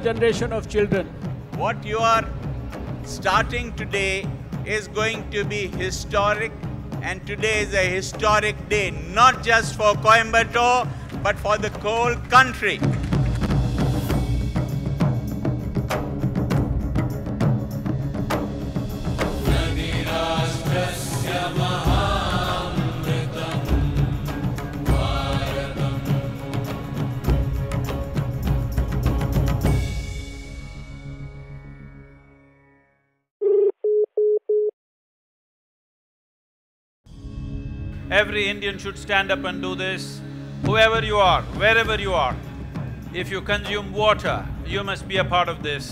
generation of children. What you are starting today is going to be historic, and today is a historic day, not just for Coimbatore, but for the whole country. Every Indian should stand up and do this. Whoever you are, wherever you are, if you consume water, you must be a part of this.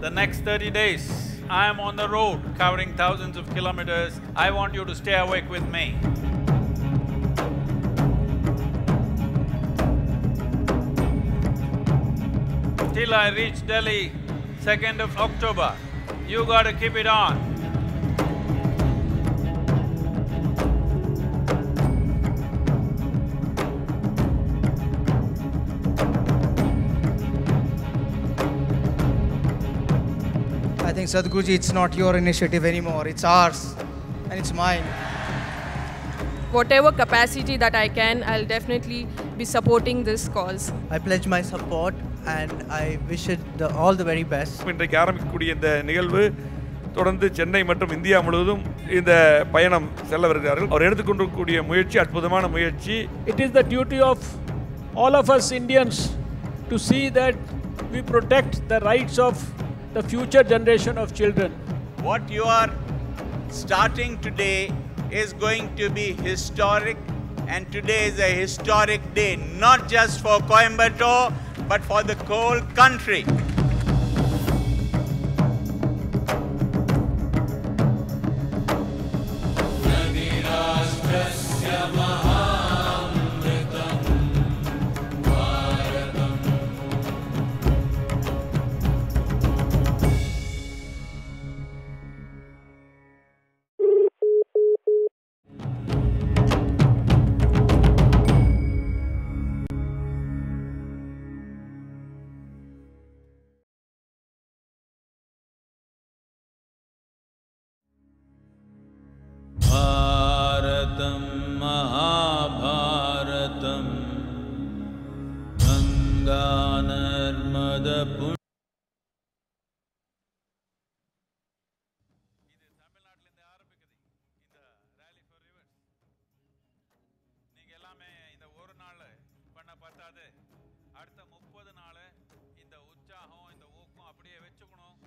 The next 30 days, I am on the road covering thousands of kilometers. I want you to stay awake with me. Till I reach Delhi, 2nd of October, you gotta keep it on. I think Sadhguruji, it's not your initiative anymore, it's ours and it's mine. Whatever capacity that I can, I'll definitely be supporting this cause. I pledge my support and I wish it all the very best. இன்றைக்கு ஆரம்பிக்கக்கூடிய இந்த நிகழ்வு தொடர்ந்து சென்னை மற்றும் India முழுவதும் இந்த பயணம் செல்ல வருகிறார்கள். அவர் எடுத்துக்கொண்டிருக்கக்கூடிய முயற்சி அற்புதமான முயற்சி. It is the duty of all of us Indians to see that we protect the rights of the future generation of children. What you are starting today is going to be historic, and today is a historic day, not just for Coimbatore, but for the whole country. Bharatam Mahabharatam Ganga Narmada Punya. இது தமிழ்நாட்டிலிருந்து ஆரம்பிக்குது இந்த rally for rivers. நீங்க எல்லாமே இந்த ஒரு நாள் பண்ண பத்தாது, அடுத்த 30 நாள் இந்த உற்சாகம் இந்த ஊக்கம் அப்படியே வெச்சுக்கணும்.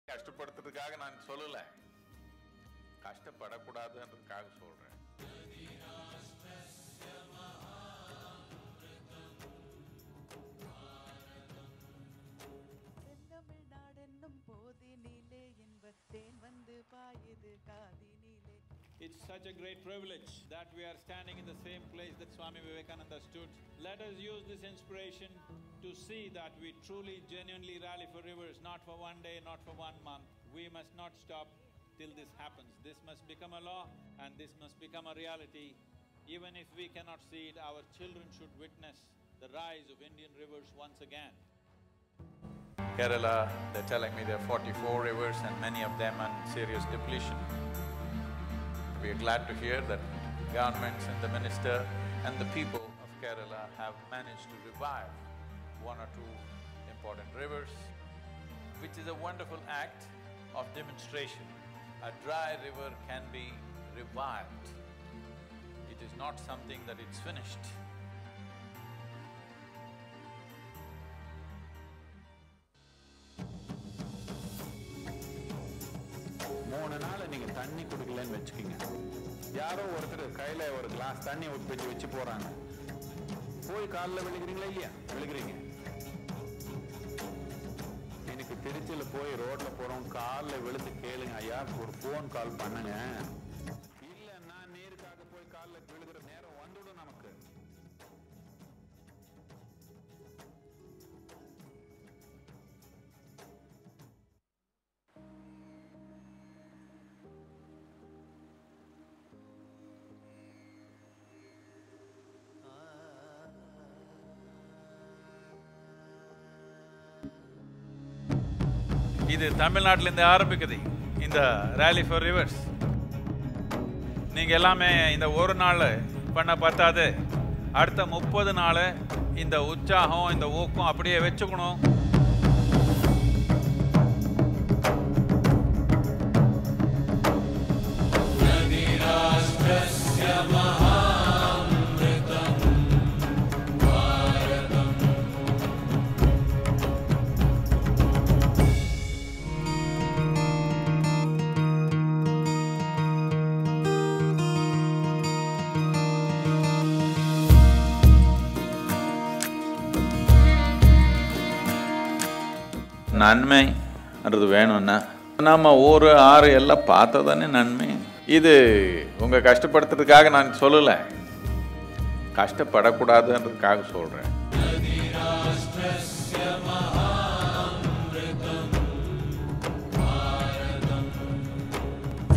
கஷ்டப்படுத்துறதுக்காக நான் சொல்லல, கஷ்டப்படக்கூடாதுன்றதுக்காக சொல்றேன். It's such a great privilege that we are standing in the same place that Swami Vivekananda stood. Let us use this inspiration to see that we truly, genuinely rally for rivers, not for one day, not for 1 month. We must not stop till this happens. This must become a law and this must become a reality. Even if we cannot see it, our children should witness the rise of Indian rivers once again. Kerala, they're telling me there are 44 rivers and many of them are in serious depletion. We are glad to hear that governments and the minister and the people of Kerala have managed to revive 1 or 2 important rivers, which is a wonderful act of demonstration. A dry river can be revived. It is not something that it's finished. மூணு நாள் நீங்க தண்ணி குடிக்கலன்னு வச்சுக்கோங்க, யாரோ ஒருத்தர் கையில ஒரு class தண்ணி ஊற்றி வச்சு போறாங்க. போய் காலில் விழுகிறீங்களா இல்லையா? விழுகிறீங்க. எனக்கு திருச்சியில் போய் ரோட்ல போறோம், காலில் விழுந்து கேளுங்க, ஐயா ஒரு போன் கால் பண்ணுங்க. இல்லைன்னா நேருக்காக போய் காலில் விழுகிற நேரம் வந்துடும் நமக்கு. இது தமிழ்நாட்டிலேருந்து ஆரம்பிக்குது இந்த ரேலி ஃபார் ரிவர்ஸ். நீங்கள் எல்லாமே இந்த ஒரு நாள் பண்ண பத்தாது, அடுத்த 30 நாள் இந்த உற்சாகம் இந்த ஊக்கம் அப்படியே வச்சுக்கணும். நன்மைன்றது வேணும்னா நம்ம ஊர் ஆறு எல்லாம் பார்த்தா தானே நன்மை. இது உங்கள் கஷ்டப்படுத்துறதுக்காக நான் சொல்லலை, கஷ்டப்படக்கூடாதுன்றதுக்காக சொல்கிறேன்.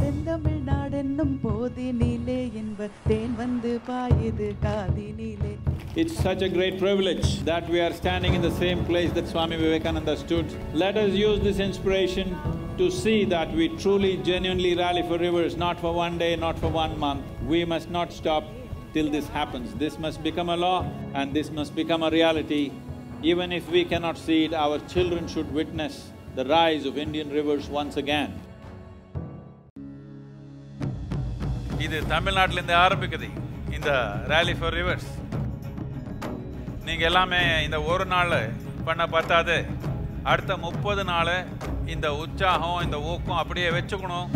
செந்தமிழ்நாடென்னும் போதினிலே என்ப தேன் வந்து பாயுது காதினிலே. It's such a great privilege that we are standing in the same place that Swami Vivekananda stood. Let us use this inspiration to see that we truly, genuinely rally for rivers, not for one day, not for 1 month. We must not stop till this happens. This must become a law and this must become a reality. Even if we cannot see it, our children should witness the rise of Indian rivers once again. இது தமிழ்நாட்டிலேருந்து ஆரம்பிக்குது இந்த rally for reverse. நீங்கள் எல்லாமே இந்த ஒரு நாள் பண்ண பத்தாது, அடுத்த 30 நாள் இந்த உற்சாகம் இந்த ஊக்கம் அப்படியே வச்சுக்கணும்.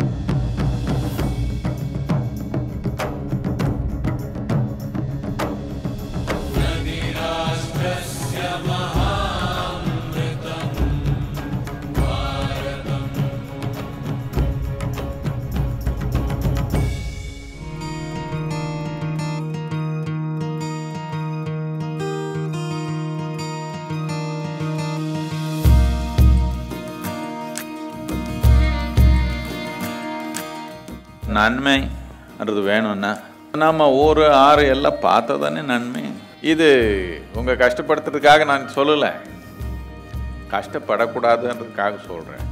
நன்மைன்றது வேணும்னா நம்ம ஊர் ஆறு எல்லாம் பார்த்தா தானே நன்மை. இது உங்கள் கஷ்டப்படுத்துறதுக்காக நான் சொல்லலை, கஷ்டப்படக்கூடாதுன்றதுக்காக சொல்கிறேன்.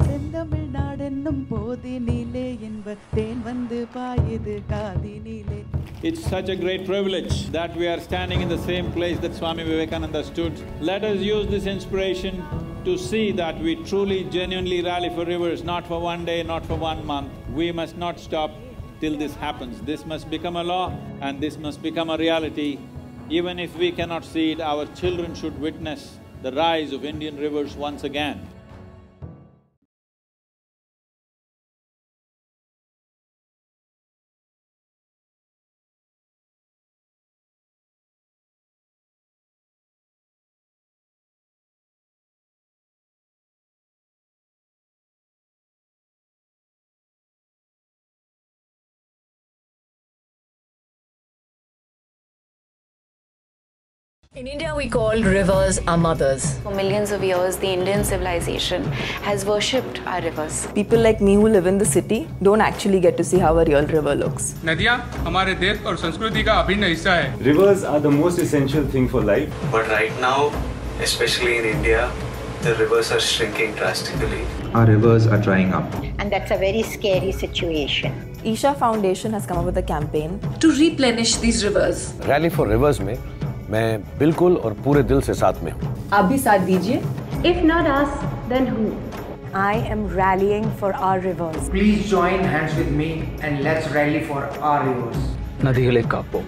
செந்தமிழ்நாடென்னும் போதினிலே என்ப தேன் வந்து பாயுது காதினிலே. It's such a great privilege that we are standing in the same place that Swami Vivekananda stood. Let us use this inspiration to see that we truly, genuinely rally for rivers, not for 1 day, not for 1 month. We must not stop till this happens. This must become a law and this must become a reality. Even if we cannot see it, our children should witness the rise of Indian rivers once again. In India, we call rivers our mothers. For millions of years, the Indian civilization has worshipped our rivers. People like me who live in the city don't actually get to see how a real river looks. नदियाँ हमारे देश और संस्कृति का अभिन्न हिस्सा है. Rivers are the most essential thing for life. But right now, especially in India, the rivers are shrinking drastically. Our rivers are drying up. And that's a very scary situation. Isha Foundation has come up with a campaign to replenish these rivers. Rally for Rivers में मैं बिल्कुल और पूरे दिल से साथ में हूँ. आप भी साथ दीजिए. If not us, then who? I am rallying for our rivers. Please join hands with me and let's rally for our rivers. நதிகளை காப்போம்,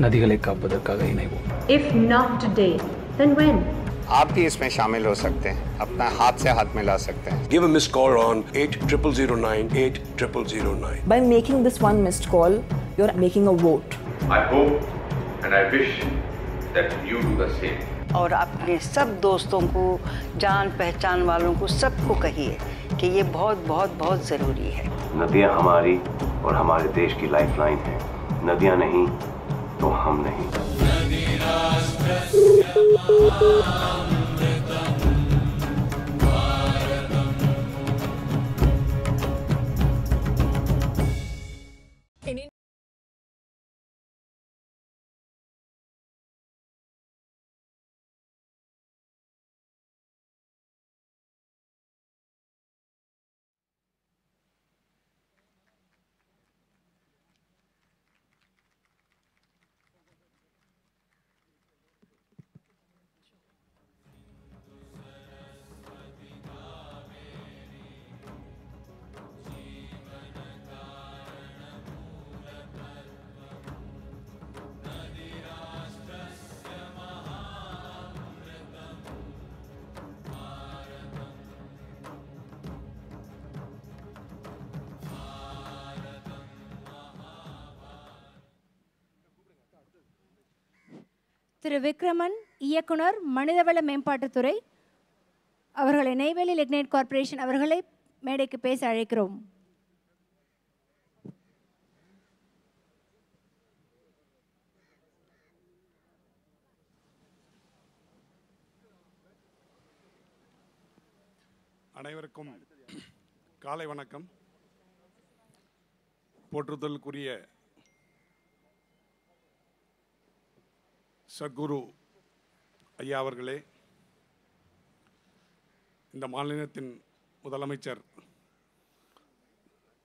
நதிகளை காப்பதற்காக இணைவோம். If not today, then when? आप भी इसमें शामिल हो सकते हैं, अपना हाथ से हाथ मिला सकते हैं. Give a missed call on 8009 8009. By making this one missed call, you're making a vote. I hope and I wish that you do the same. और अपने सब दोस्तों को, जान पहचान वालों को, सबको कहिए कि ये बहुत बहुत बहुत ज़रूरी है. नदियाँ हमारी और हमारे देश की लाइफलाइन है. नदियाँ नहीं तो हम नहीं. திரு விக்ரமன், இயக்குனர், மனிதவள மேம்பாட்டுத்துறை அவர்களை நெய்வேலி லிக்னைட் கார்ப்பரேஷன் அவர்களை மேடைக்கு பேச அழைக்கிறோம். அனைவருக்கும் காலை வணக்கம். போற்றுதலுக்குரிய சத்குரு ஐயா அவர்களே, இந்த மாநிலத்தின் முதலமைச்சர்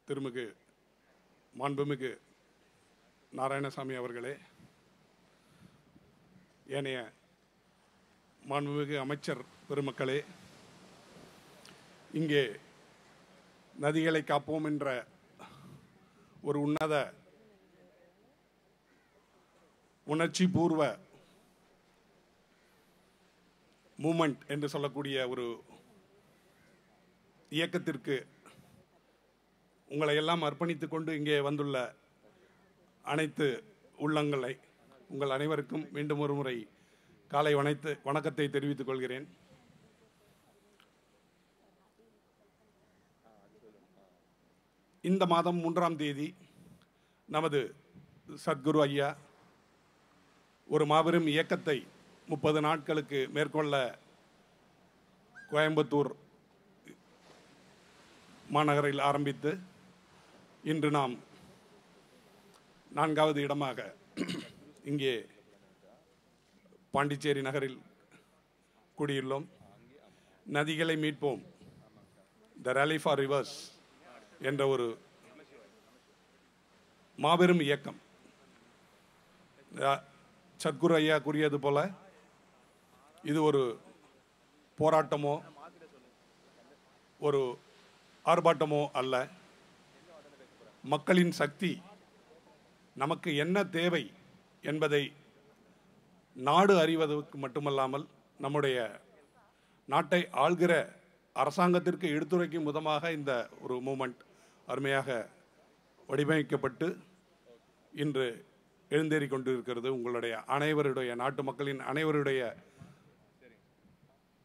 திருமிகு மாண்புமிகு நாராயணசாமி அவர்களே, ஏனைய மாண்புமிகு அமைச்சர் பெருமக்களே, இங்கே நதிகளை காப்போம் என்ற ஒரு உன்னத உணர்ச்சி பூர்வ மூமெண்ட் என்று சொல்லக்கூடிய ஒரு இயக்கத்திற்கு உங்களை எல்லாம் அர்ப்பணித்துக் கொண்டு இங்கே வந்துள்ள அனைத்து உள்ளங்களை உங்கள் அனைவருக்கும் மீண்டும் ஒரு முறை காலை வணக்கத்தை தெரிவித்துக் கொள்கிறேன். இந்த மாதம் 3ஆம் தேதி நமது சத்குரு ஐயா ஒரு மாபெரும் இயக்கத்தை 30 நாட்களுக்கு மேற்கொள்ள கோயம்புத்தூர் மாநகரில் ஆரம்பித்து இன்று நாம் 4வது இடமாக இங்கே பாண்டிச்சேரி நகரில் கூடியுள்ளோம். நதிகளை மீட்போம், த ரேலி ஃபார் ரிவர்ஸ் என்ற ஒரு மாபெரும் இயக்கம். சத்குரு ஐயா கூறியது போல இது ஒரு போராட்டமோ ஒரு ஆர்ப்பாட்டமோ அல்ல. மக்களின் சக்தி நமக்கு என்ன தேவை என்பதை நாடு அறிவதற்கு மட்டுமல்லாமல் நம்முடைய நாட்டை ஆள்கிற அரசாங்கத்திற்கு எடுத்துரைக்கும் விதமாக இந்த ஒரு மூமெண்ட் அருமையாக வடிவமைக்கப்பட்டு இன்று எழுந்தேறிக் கொண்டிருக்கிறது. உங்களுடைய அனைவருடைய, நாட்டு மக்களின் அனைவருடைய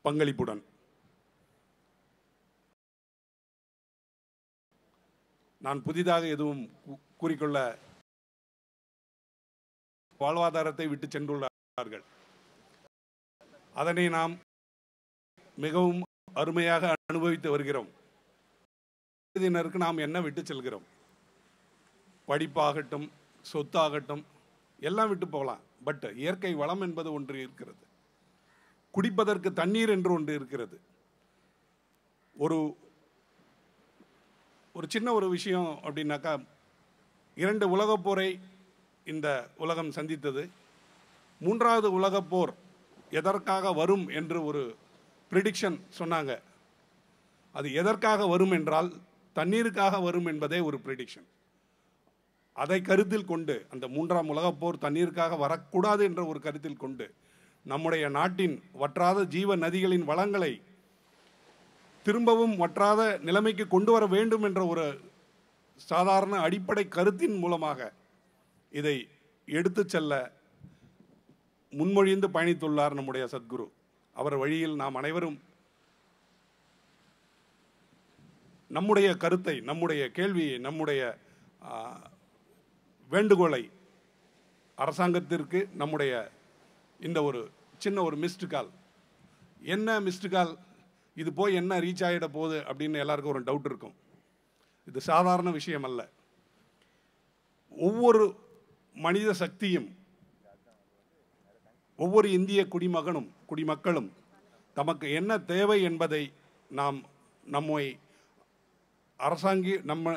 பங்களிப்புடன். நான் புதிதாக எதுவும் கூறிக்கொள்ள, வாழ்வாதாரத்தை விட்டு சென்றுள்ளார்கள். அதனை நாம் மிகவும் அருமையாக அனுபவித்து வருகிறோம். இதனருக்கு நாம் என்ன விட்டு செல்கிறோம்? படிப்பாகட்டும், சொத்தாகட்டும், எல்லாம் விட்டு போகலாம். பட் இயற்கை வளம் என்பது ஒன்று இருக்கிறது. குடிப்பதற்கு தண்ணீர் என்று ஒன்று இருக்கிறது. ஒரு சின்ன ஒரு விஷயம் அப்படின்னாக்கா, 2 உலகப் போரை இந்த உலகம் சந்தித்தது. 3வது உலகப் போர் எதற்காக வரும் என்று ஒரு ப்ரிடிக்ஷன் சொன்னாங்க. அது எதற்காக வரும் என்றால் தண்ணீருக்காக வரும் என்பதே ஒரு ப்ரிடிக்ஷன். அதை கருத்தில் கொண்டு, அந்த 3ஆம் உலகப் போர் தண்ணீருக்காக வரக்கூடாது என்ற ஒரு கருத்தில் கொண்டு நம்முடைய நாட்டின் வற்றாத ஜீவ நதிகளின் வளங்களை திரும்பவும் வற்றாத நிலைமைக்கு கொண்டு வர வேண்டும் என்ற ஒரு சாதாரண அடிப்படை கருத்தின் மூலமாக இதை எடுத்து செல்ல முன்மொழிந்து பயணித்துள்ளார் நம்முடைய சத்குரு. அவர் வழியில் நாம் அனைவரும் நம்முடைய கருத்தை, நம்முடைய கேள்வியை, நம்முடைய வேண்டுகோளை அரசாங்கத்திற்கு நம்முடைய இந்த ஒரு சின்ன ஒரு மிஸ்டு கால், என்ன மிஸ்டு கால், இது போய் என்ன ரீச் ஆகிட போகுது அப்படின்னு எல்லாருக்கும் ஒரு டவுட் இருக்கும். இது சாதாரண விஷயம் அல்ல. ஒவ்வொரு மனித சக்தியும், ஒவ்வொரு இந்திய குடிமக்களும் தமக்கு என்ன தேவை என்பதை நாம்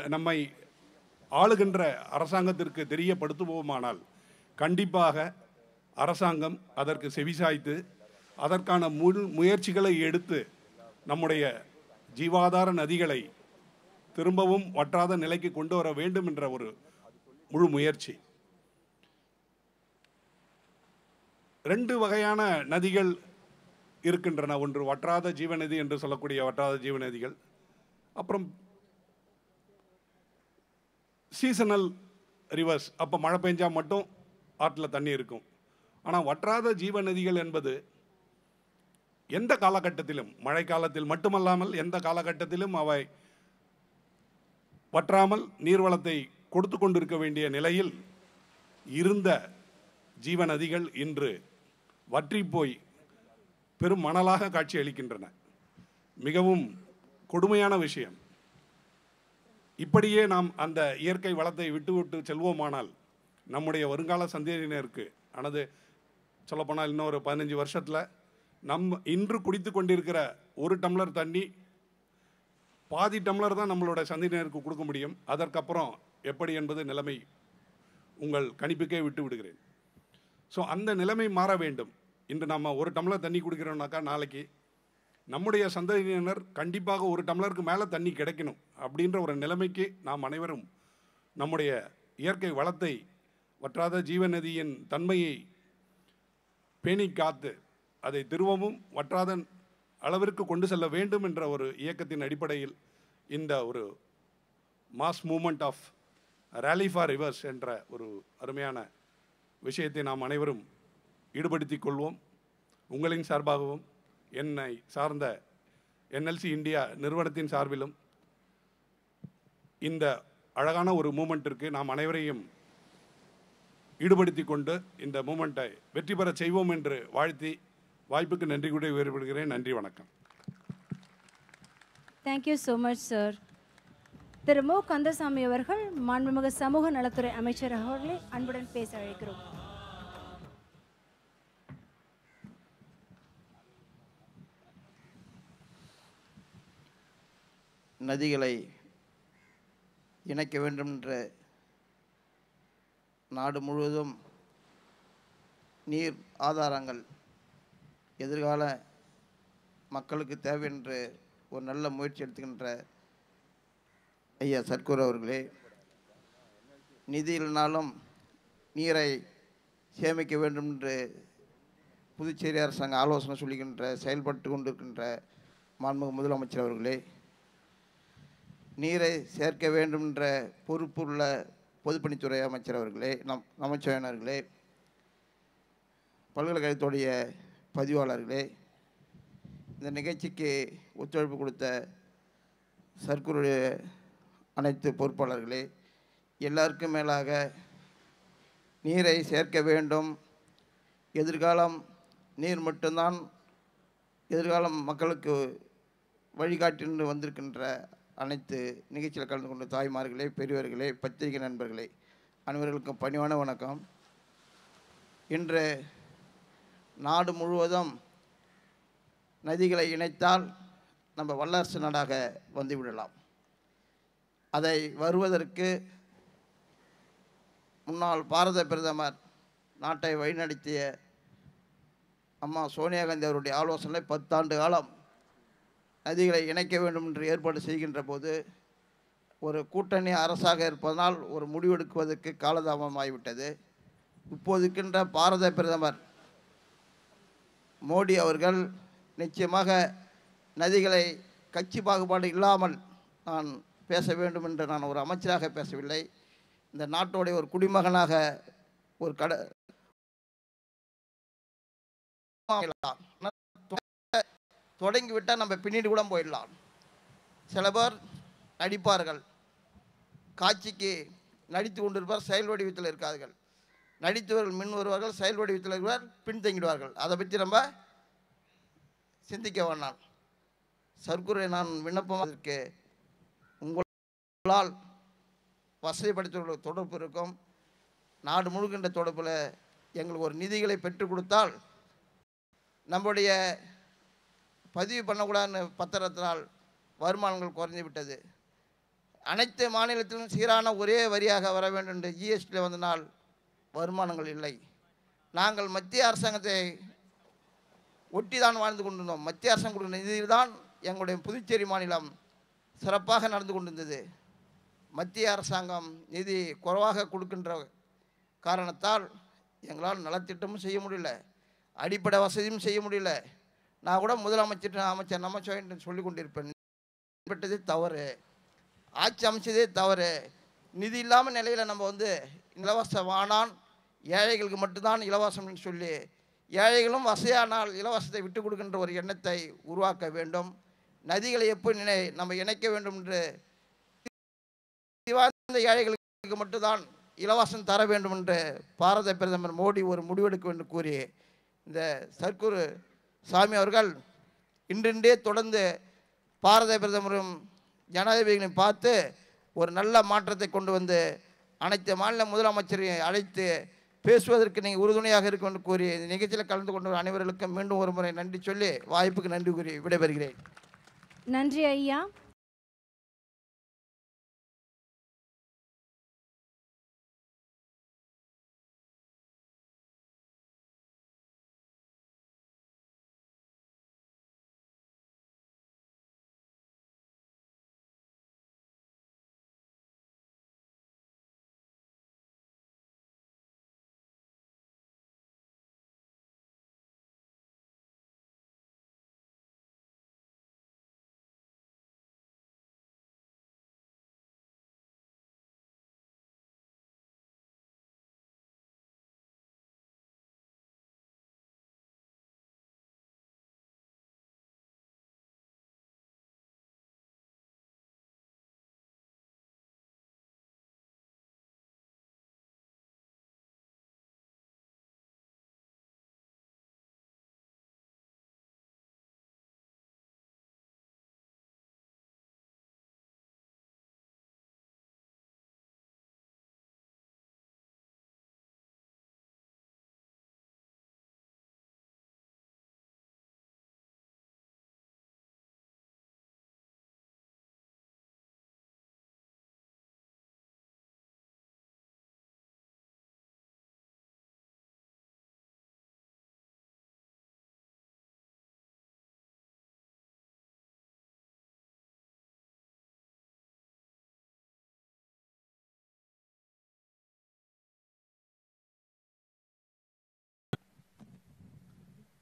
நம்மை ஆளுகின்ற அரசாங்கத்திற்கு தெரியப்படுத்துவோமானால் கண்டிப்பாக அரசாங்கம் அதற்கு செவிசாய்த்து அதற்கான முயற்சிகளை எடுத்து நம்முடைய ஜீவாதார நதிகளை திரும்பவும் வற்றாத நிலைக்கு கொண்டு வர வேண்டும் என்ற ஒரு முழு முயற்சி. 2 வகையான நதிகள் இருக்கின்றன. ஒன்று வற்றாத ஜீவநதி என்று சொல்லக்கூடிய வற்றாத ஜீவநதிகள், அப்புறம் சீசனல் ரிவர்ஸ், அப்போ மழை பெஞ்சால் மட்டும் ஆற்றில் தண்ணி இருக்கும். ஆனால் வற்றாத ஜீவநதிகள் என்பது எந்த காலகட்டத்திலும், மழை காலத்தில் மட்டுமல்லாமல் எந்த காலகட்டத்திலும் அவை வற்றாமல் நீர்வளத்தை கொடுத்து கொண்டிருக்க வேண்டிய நிலையில் இருந்த ஜீவநதிகள் இன்று வற்றி போய் பெரும் மணலாக காட்சி அளிக்கின்றன. மிகவும் கொடுமையான விஷயம். இப்படியே நாம் அந்த இயற்கை வளத்தை விட்டுவிட்டு செல்வோமானால் நம்முடைய வருங்கால சந்ததியினருக்கு, ஆனது சொல்லப்போனால் இன்னொரு 15 வருஷத்தில் இன்று குடித்து கொண்டிருக்கிற 1 டம்ளர் தண்ணி பாதி டம்ளர் தான் நம்மளோட சந்ததியினருக்கு கொடுக்க முடியும். அதற்கப்புறம் எப்படி என்பது நிலைமை உங்கள் கணிப்புக்கே விட்டு விடுகிறேன். ஸோ அந்த நிலைமை மாற வேண்டும். இன்று நம்ம 1 டம்ளர் தண்ணி குடிக்கிறோம்னாக்கா நாளைக்கு நம்முடைய சந்ததியினர் கண்டிப்பாக 1 டம்ளருக்கு மேலே தண்ணி கிடைக்கணும் அப்படின்ற ஒரு நிலைமைக்கு நாம் அனைவரும் நம்முடைய இயற்கை வளத்தை, வற்றாத ஜீவநதியின் தன்மையை பேணி காத்து அதை திரும்பவும் வற்றாத அளவிற்கு கொண்டு செல்ல வேண்டும் என்ற ஒரு இயக்கத்தின் அடிப்படையில் இந்த ஒரு mass movement of rally for rivers என்ற ஒரு அருமையான விஷயத்தை நாம் அனைவரும் ஈடுபடுத்திக் கொள்வோம். உங்களின் சார்பாகவும் என்னை சார்ந்த என்எல்சி இந்தியா நிறுவனத்தின் சார்பிலும் இந்த அழகான ஒரு மூமெண்ட்டிற்கு நாம் அனைவரையும் ஈடுபடுத்தி கொண்டு இந்த மூமெண்ட்டை வெற்றி பெற செய்வோம் என்று வாழ்த்தி வாய்ப்புக்கு நன்றி கூறி வேறுபடுகிறேன். நன்றி, வணக்கம். Thank you so much sir. Thiru Mu Kandasamy அவர்கள் மாண்புமிகு சமூக நலத்துறை அமைச்சர் அவர்களை அன்புடன் பேச அழைக்கிறோம். நதிகளை இணைக்க வேண்டும் என்ற நாடு முழுவதும் நீர் ஆதாரங்கள் எதிர்கால மக்களுக்கு தேவை என்று ஒரு நல்ல முயற்சி எடுத்துக்கின்ற ஐயா சத்குரு அவர்களே, நிதி இல்லைனாலும் நீரை சேமிக்க வேண்டும் என்று புதுச்சேரி அரசாங்கம் ஆலோசனை சொல்லுகின்ற செயல்பட்டு கொண்டிருக்கின்ற மாண்புமிகு முதலமைச்சர் அவர்களே, நீரை சேர்க்க வேண்டும் என்ற பொறுப்புள்ள பொதுப்பணித்துறை அமைச்சர் அவர்களே, அமைச்சர் அவர்களே, பல்கலைக்கழகத்துடைய பதிவாளர்களே, இந்த நிகழ்ச்சிக்கு ஒத்துழைப்பு கொடுத்த சர்க்குருடைய அனைத்து பொறுப்பாளர்களே, எல்லாருக்கும் மேலாக நீரை சேர்க்க வேண்டும், எதிர்காலம் நீர் மட்டும்தான் எதிர்காலம் மக்களுக்கு வழிகாட்டி வந்திருக்கின்ற அனைத்து நிகழ்ச்சியில் கலந்து கொண்ட தாய்மார்களே, பெரியவர்களே, பத்திரிகை நண்பர்களே, அனைவர்களுக்கும் பணிவான வணக்கம். இன்று நாடு முழுவதும் நதிகளை இணைத்தால் நம்ம வல்லரசு நாடாக வந்துவிடலாம். அதை வருவதற்கு முன்னாள் பாரத பிரதமர் நாட்டை வழிநடத்திய அம்மா சோனியா காந்தி அவருடைய ஆலோசனை 10 ஆண்டு காலம் நதிகளை இணைக்க வேண்டும் என்று ஏற்பாடு செய்கின்ற போது ஒரு கூட்டணி அரசாக இருப்பதனால் ஒரு முடிவெடுக்குவதற்கு காலதாமமாகிவிட்டது. இப்போது இருக்கின்ற பாரத பிரதமர் மோடி அவர்கள் நிச்சயமாக நதிகளை கட்சி பாகுபாடு இல்லாமல் நான் பேச வேண்டும் என்று நான் ஒரு அமைச்சராக பேசவில்லை. இந்த நாட்டோடைய ஒரு குடிமகனாக ஒரு தொடங்கிவிட்டால் நம்ம பின்னிட்டு கூட போயிடலாம். சில பேர் நடிப்பார்கள், காட்சிக்கு நடித்து கொண்டிருப்பார், செயல் வடிவத்தில் இருக்கார்கள். நடித்தவர்கள் முன் வருவார்கள், செயல் வடிவத்தில் இருக்கிறார் பின்தங்கிடுவார்கள். அதை பற்றி நம்ம சிந்திக்க வேண்டாம். சர்க்குரை நான் விண்ணப்பமாக உங்களால் வசதி படைத்தவர்களுக்கு தொடர்பு இருக்கும். நாடு முழுக்கின்ற தொடர்பில் எங்களுக்கு ஒரு நிதிகளை பெற்றுக் கொடுத்தால் நம்முடைய பதிவு பண்ணக்கூடாதுன்னு பத்திரத்தினால் வருமானங்கள் குறைந்து விட்டது. அனைத்து மாநிலத்திலும் சீரான ஒரே வரியாக வர வேண்டும் என்று ஜிஎஸ்டியில் வந்தனால் வருமானங்கள் இல்லை. நாங்கள் மத்திய அரசாங்கத்தை ஒட்டி தான் வாழ்ந்து கொண்டிருந்தோம். மத்திய அரசாங்கம் கொடுக்கிற நிதியில் தான் எங்களுடைய புதுச்சேரி மாநிலம் சிறப்பாக நடந்து கொண்டிருந்தது. மத்திய அரசாங்கம் நிதி குறைவாக கொடுக்கின்ற காரணத்தால் எங்களால் நலத்திட்டமும் செய்ய முடியல, அடிப்படை வசதியும் செய்ய முடியல. நான் கூட அமைச்சர் நமச்சிவாயம் சொல்லி கொண்டிருப்பேன், பெற்றதே தவறு, ஆட்சி அமைச்சதே தவறு. நிதி இல்லாமல் நிலையில் நம்ம இலவச வானான் ஏழைகளுக்கு மட்டும்தான் இலவசம்னு சொல்லி ஏழைகளும் வசதியானால் இலவசத்தை விட்டு கொடுக்கின்ற ஒரு எண்ணத்தை உருவாக்க வேண்டும். நதிகளை எப்படி நம்ம இணைக்க வேண்டும் என்று ஏழைகளுக்கு மட்டும்தான் இலவசம் தர வேண்டும் என்று பாரத பிரதமர் மோடி ஒரு முடிவெடுக்க வேண்டும் கூறி இந்த சர்க்குரு சாமி அவர்கள் இன்றின்றே தொடர்ந்து பாரத பிரதமரும் ஜனாதிபதிகளையும் பார்த்து ஒரு நல்ல மாற்றத்தை கொண்டு வந்து அனைத்து மாநில முதலமைச்சரையும் அழைத்து பேசுவதற்கு நீங்கள் உறுதுணையாக இருக்கும் என்று கூறி இந்த நிகழ்ச்சியில் கலந்து கொண்ட அனைவர்களுக்கும் மீண்டும் ஒரு முறை நன்றி சொல்லி வாய்ப்புக்கு நன்றி கூறி விடைபெறுகிறேன். நன்றி ஐயா.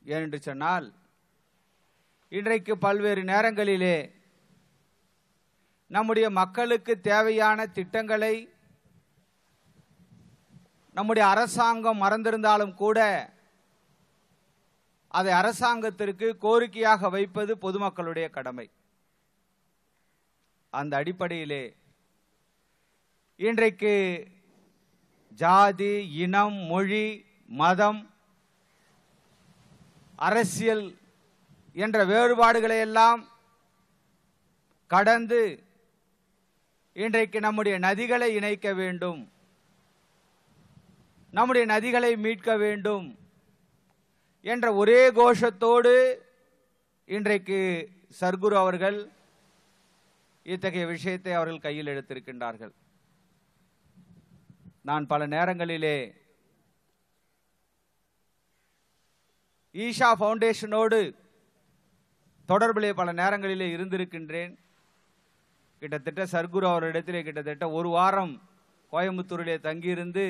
ஏனென்று சொன்னால் இன்றைக்கு பல்வேறு நேரங்களிலே நம்முடைய மக்களுக்கு தேவையான திட்டங்களை நம்முடைய அரசாங்கம் மறந்திருந்தாலும் கூட அதை அரசாங்கத்திற்கு கோரிக்கையாக வைப்பது பொதுமக்களுடைய கடமை. அந்த அடிப்படையிலே இன்றைக்கு ஜாதி, இனம், மொழி, மதம், அரசியல் என்ற வேறுபாடுகளை எல்லாம் கடந்து இன்றைக்கு நம்முடைய நதிகளை இணைக்க வேண்டும், நம்முடைய நதிகளை மீட்க வேண்டும் என்ற ஒரே கோஷத்தோடு இன்றைக்கு சர்க்குரு அவர்கள் இத்தகைய விஷயத்தை அவர்கள் கையில் எடுத்திருக்கின்றார்கள். நான் பல நேரங்களிலே ஈஷா ஃபவுண்டேஷனோடு தொடர்பிலே பல நேரங்களிலே இருந்திருக்கின்றேன். கிட்டத்தட்ட சர்க்குரு அவரிடத்திலே கிட்டத்தட்ட ஒரு வாரம் கோயம்புத்தூரிலே தங்கியிருந்து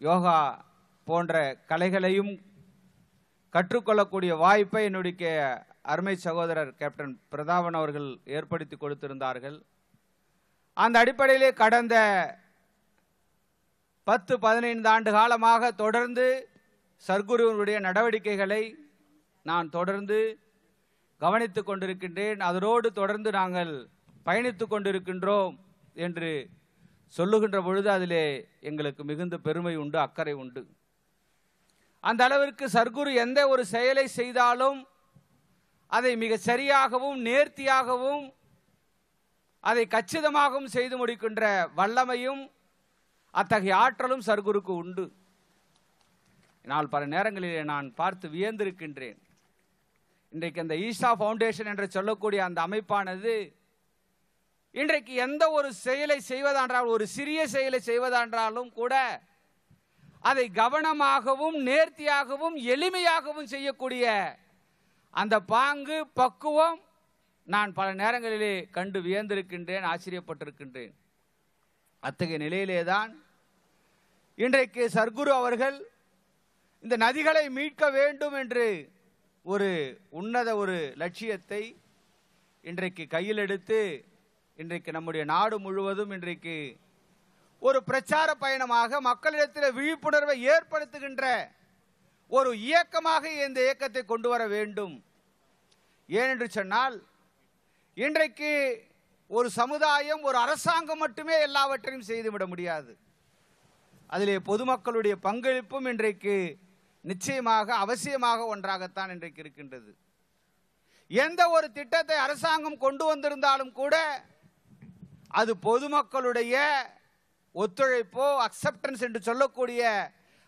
யோகா போன்ற கலைகளையும் கற்றுக்கொள்ளக்கூடிய வாய்ப்பை என்னுடைய அருமை சகோதரர் கேப்டன் பிரதாபன் அவர்கள் ஏற்படுத்தி கொடுத்திருந்தார்கள். அந்த அடிப்படையிலே கடந்த 10-15 ஆண்டு காலமாக தொடர்ந்து சர்க்குருவினுடைய நடவடிக்கைகளை நான் தொடர்ந்து கவனித்து கொண்டிருக்கின்றேன். அதனோடு தொடர்ந்து நாங்கள் பயணித்து கொண்டிருக்கின்றோம் என்று சொல்லுகின்ற பொழுது அதிலே எங்களுக்கு மிகுந்த பெருமை உண்டு, அக்கறை உண்டு. அந்த அளவிற்கு சர்க்குரு எந்த ஒரு செயலை செய்தாலும் அதை மிக சரியாகவும் நேர்த்தியாகவும் அதை கச்சிதமாகவும் செய்து முடிக்கின்ற வல்லமையும் அத்தகைய ஆற்றலும் சர்க்குருக்கு உண்டு. நான் பல நேரங்களிலே நான் பார்த்து வியந்திருக்கின்றேன். இன்றைக்கு அந்த ஈஷா ஃபவுண்டேஷன் என்று சொல்லக்கூடிய அந்த அமைப்பானது இன்றைக்கு எந்த ஒரு செயலை செய்வதான்றாலும், ஒரு சிறிய செயலை செய்வதான்றாலும் கூட அதை கவனமாகவும் நேர்த்தியாகவும் எளிமையாகவும் செய்யக்கூடிய அந்த பாங்கு பக்குவம் நான் பல நேரங்களிலே கண்டு வியந்திருக்கின்றேன், ஆச்சரியப்பட்டிருக்கின்றேன். அத்தகைய நிலையிலே தான் இன்றைக்கு சர்க்குரு அவர்கள் இந்த நதிகளை மீட்க வேண்டும் என்று ஒரு உன்னத ஒரு லட்சியத்தை இன்றைக்கு கையில் எடுத்து இன்றைக்கு நம்முடைய நாடு முழுவதும் இன்றைக்கு ஒரு பிரச்சார பயணமாக மக்களிடத்தில் விழிப்புணர்வை ஏற்படுத்துகின்ற ஒரு இயக்கமாக இந்த இயக்கத்தை கொண்டு வர வேண்டும். ஏனென்று சொன்னால் இன்றைக்கு ஒரு சமுதாயம், ஒரு அரசாங்கம் மட்டுமே எல்லாவற்றையும் செய்துவிட முடியாது. அதிலே பொதுமக்களுடைய பங்களிப்பும் இன்றைக்கு நிச்சயமாக அவசியமாக ஒன்றாகத்தான் இன்றைக்கு இருக்கின்றது. எந்த ஒரு திட்டத்தை அரசாங்கம் கொண்டு வந்திருந்தாலும் கூட அது பொதுமக்களுடைய ஒத்துழைப்போ அக்செப்டன்ஸ் என்று சொல்லக்கூடிய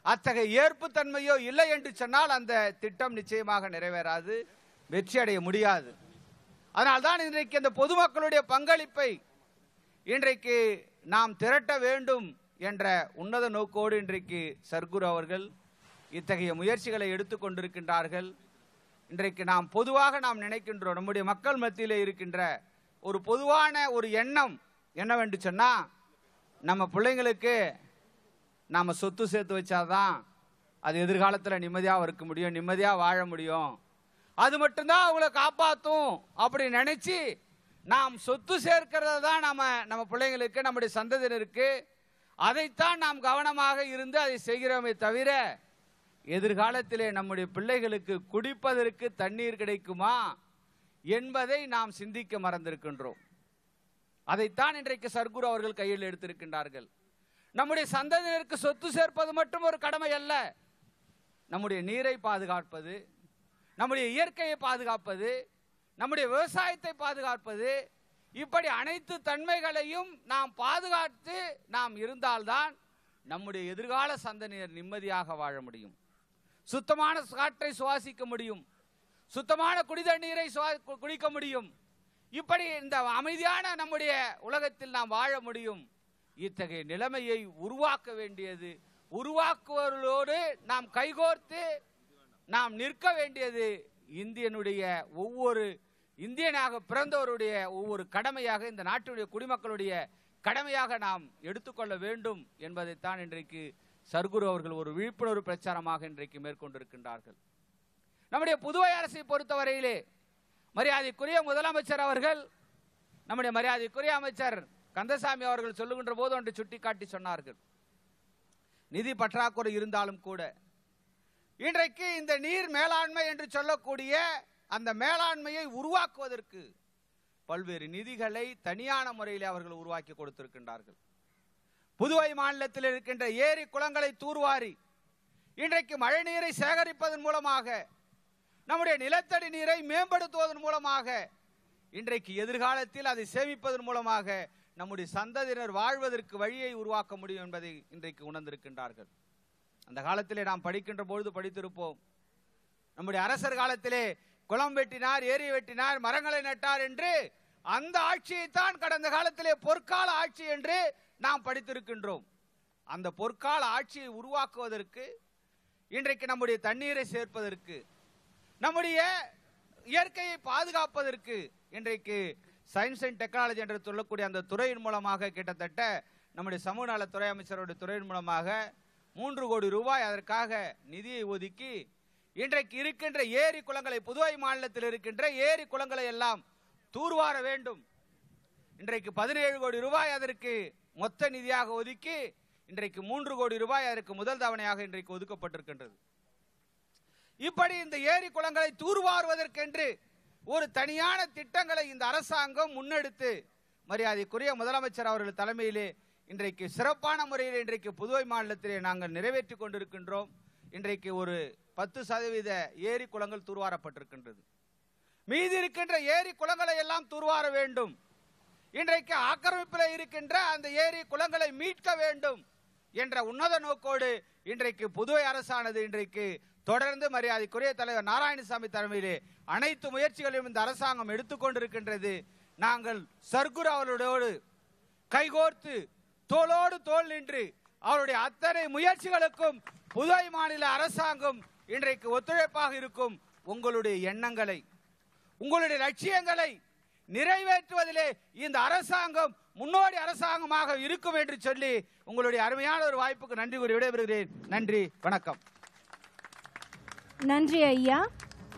அத்தகைய ஏற்புத்தன்மையோ இல்லை என்று சொன்னால் அந்த திட்டம் நிச்சயமாக நிறைவேறாது, வெற்றி அடைய முடியாது. அதனால்தான் இன்றைக்கு அந்த பொதுமக்களுடைய பங்களிப்பை இன்றைக்கு நாம் திரட்ட வேண்டும் என்ற உன்னத நோக்கோடு இன்றைக்கு சர்க்குரு அவர்கள் இத்தகைய முயற்சிகளை எடுத்துக்கொண்டிருக்கின்றார்கள். இன்றைக்கு நாம் பொதுவாக நாம் நினைக்கின்றோம், நம்முடைய மக்கள் மத்தியில் இருக்கின்ற ஒரு பொதுவான ஒரு எண்ணம் என்னவென்று சொன்னால், நம்ம பிள்ளைங்களுக்கு நாம் சொத்து சேர்த்து வச்சாதான் அது எதிர்காலத்தில் நிம்மதியாக இருக்க முடியும், நிம்மதியாக வாழ முடியும், அது மட்டும்தான் அவங்களை காப்பாற்றும் அப்படி நினைச்சு நாம் சொத்து சேர்க்கிறது தான் நம்ம பிள்ளைங்களுக்கு, நம்முடைய சந்ததியினருக்கு அதைத்தான் நாம் கவனமாக இருந்து அதை செய்கிறோமே தவிர எதிர்காலத்திலே நம்முடைய பிள்ளைகளுக்கு குடிப்பதற்கு தண்ணீர் கிடைக்குமா என்பதை நாம் சிந்திக்க மறந்திருக்கின்றோம். அதைத்தான் இன்றைக்கு சர்க்குரு அவர்கள் கையில் எடுத்திருக்கின்றார்கள். நம்முடைய சந்ததியினருக்கு சொத்து சேர்ப்பது மட்டும் ஒரு கடமை அல்ல, நம்முடைய நீரை பாதுகாப்பது, நம்முடைய இயற்கையை பாதுகாப்பது, நம்முடைய விவசாயத்தை பாதுகாப்பது, இப்படி அனைத்து தன்மைகளையும் நாம் பாதுகாத்து நாம் இருந்தால்தான் நம்முடைய எதிர்கால சந்ததியினர் நிம்மதியாக வாழ முடியும், சுத்தமான காற்றை சுவாசிக்க முடியும், சுத்தமான குடிதண்ணீரை குடிக்க முடியும். இப்படி இந்த அமைதியான நம்முடைய உலகத்தில் நாம் வாழ முடியும். இத்தகைய நிலைமையை உருவாக்க வேண்டியது, உருவாக்குவர்களோடு நாம் கைகோர்த்து நாம் நிற்க வேண்டியது இந்தியனுடைய ஒவ்வொரு இந்தியனாக பிறந்தவருடைய ஒவ்வொரு கடமையாக, இந்த நாட்டுடைய குடிமக்களுடைய கடமையாக நாம் எடுத்துக்கொள்ள வேண்டும் என்பதைத்தான் இன்றைக்கு சர்க்குரு அவர்கள் ஒரு விழிப்புணர்வு பிரச்சாரமாக இன்றைக்கு மேற்கொண்டிருக்கின்றார்கள். நம்முடைய புதுவை அரசை பொறுத்தவரையிலே மரியாதைக்குரிய முதலமைச்சர் அவர்கள், நம்முடைய மரியாதைக்குரிய அமைச்சர் கந்தசாமி அவர்கள் சொல்லுகின்ற போது ஒன்று சுட்டிக்காட்டி சொன்னார்கள், நிதி பற்றாக்குறை இருந்தாலும் கூட இன்றைக்கு இந்த நீர் மேலாண்மை என்று சொல்லக்கூடிய அந்த மேலாண்மையை உருவாக்குவதற்கு பல்வேறு நிதிகளை தனியான முறையில் அவர்கள் உருவாக்கி கொடுத்திருக்கின்றார்கள். புதுவை மாநிலத்தில் இருக்கின்ற ஏரி குளங்களை தூர்வாரி இன்றைக்கு மழை நீரை சேகரிப்பதன் மூலமாக, நம்முடைய நிலத்தடி நீரை மேம்படுத்துவதன் மூலமாக, இன்றைக்கு எதிர்காலத்தில் அதை சேமிப்பதன் மூலமாக நம்முடைய சந்ததியினர் வாழ்வதற்கு வழியை உருவாக்க முடியும் என்பதை இன்றைக்கு உணர்ந்திருக்கின்றார்கள். அந்த காலத்திலே நாம் படிக்கின்ற பொழுது படித்திருப்போம், நம்முடைய அரசர் காலத்திலே குளம் வெட்டினார், ஏரி வெட்டினார், மரங்களை நட்டார் என்று அந்த ஆட்சியைத்தான் கடந்த காலத்திலே பொற்கால ஆட்சி என்று நாம் படித்திருக்கின்றோம். அந்த பொற்கால ஆட்சியை உருவாக்குவதற்கு, இன்றைக்கு நம்முடைய தண்ணீரை சேர்ப்பதற்கு, நம்முடைய இயற்கையை பாதுகாப்பதற்கு இன்றைக்கு சயின்ஸ் அண்ட் டெக்னாலஜி என்று சொல்லக்கூடிய அந்த துறையின் மூலமாக கிட்டத்தட்ட நம்முடைய சமூக நலத்துறை அமைச்சருடைய துறையின் மூலமாக 3 கோடி ரூபாய் அதற்காக நிதியை ஒதுக்கி இன்றைக்கு இருக்கின்ற ஏரி குளங்களை, புதுவை மாநிலத்தில் இருக்கின்ற ஏரி குளங்களை எல்லாம் தூர்வார வேண்டும். இன்றைக்கு 17 கோடி ரூபாய் அதற்கு மொத்த நிதியாக ஒதுக்கி இன்றைக்கு 3 கோடி ரூபாய் அதற்கு முதல் தவணையாக இன்றைக்கு ஒதுக்கப்பட்டிருக்கின்றது. இப்படி இந்த ஏரி குளங்களை தூர்வாருவதற்கென்று ஒரு தனியான திட்டங்களை இந்த அரசாங்கம் முன்னெடுத்து மரியாதைக்குரிய முதலமைச்சர் அவர்கள் தலைமையிலே இன்றைக்கு சிறப்பான முறையில் இன்றைக்கு புதுவை மாநிலத்திலே நாங்கள் நிறைவேற்றி கொண்டிருக்கின்றோம். இன்றைக்கு ஒரு 10% ஏரி குளங்கள் தூர்வாரப்பட்டிருக்கின்றது. மீதி இருக்கின்ற ஏரி குளங்களை எல்லாம் தூர்வார வேண்டும். இன்றைக்கு ஆக்கிரமிப்பில் இருக்கின்ற அந்த ஏரி குளங்களை மீட்க வேண்டும் என்ற உன்னத நோக்கோடு இன்றைக்கு புதுவை அரசானது இன்றைக்கு தொடர்ந்து மரியாதைக்குரிய தலைவர் நாராயணசாமி தலைமையிலே அனைத்து முயற்சிகளையும் இந்த அரசாங்கம் எடுத்துக்கொண்டிருக்கின்றது. நாங்கள் சர்க்குரு அவர்களோடு கைகோர்த்து தோளோடு தோள் நின்று அவருடைய அத்தனை முயற்சிகளுக்கும் புதுவை மாநில அரசாங்கம் இன்றைக்கு ஒத்துழைப்பாக இருக்கும். உங்களுடைய எண்ணங்களை, உங்களுடைய லட்சியங்களை நிறைவேற்றுவதிலே இந்த அரசாங்கம் முன்னோடி அரசாங்கமாக இருக்கும் என்று சொல்லி உங்களுடைய அருமையான ஒரு வாய்ப்புக்கு நன்றி கூறி விடைபெறுகிறேன். நன்றி, வணக்கம். நன்றி ஐயா.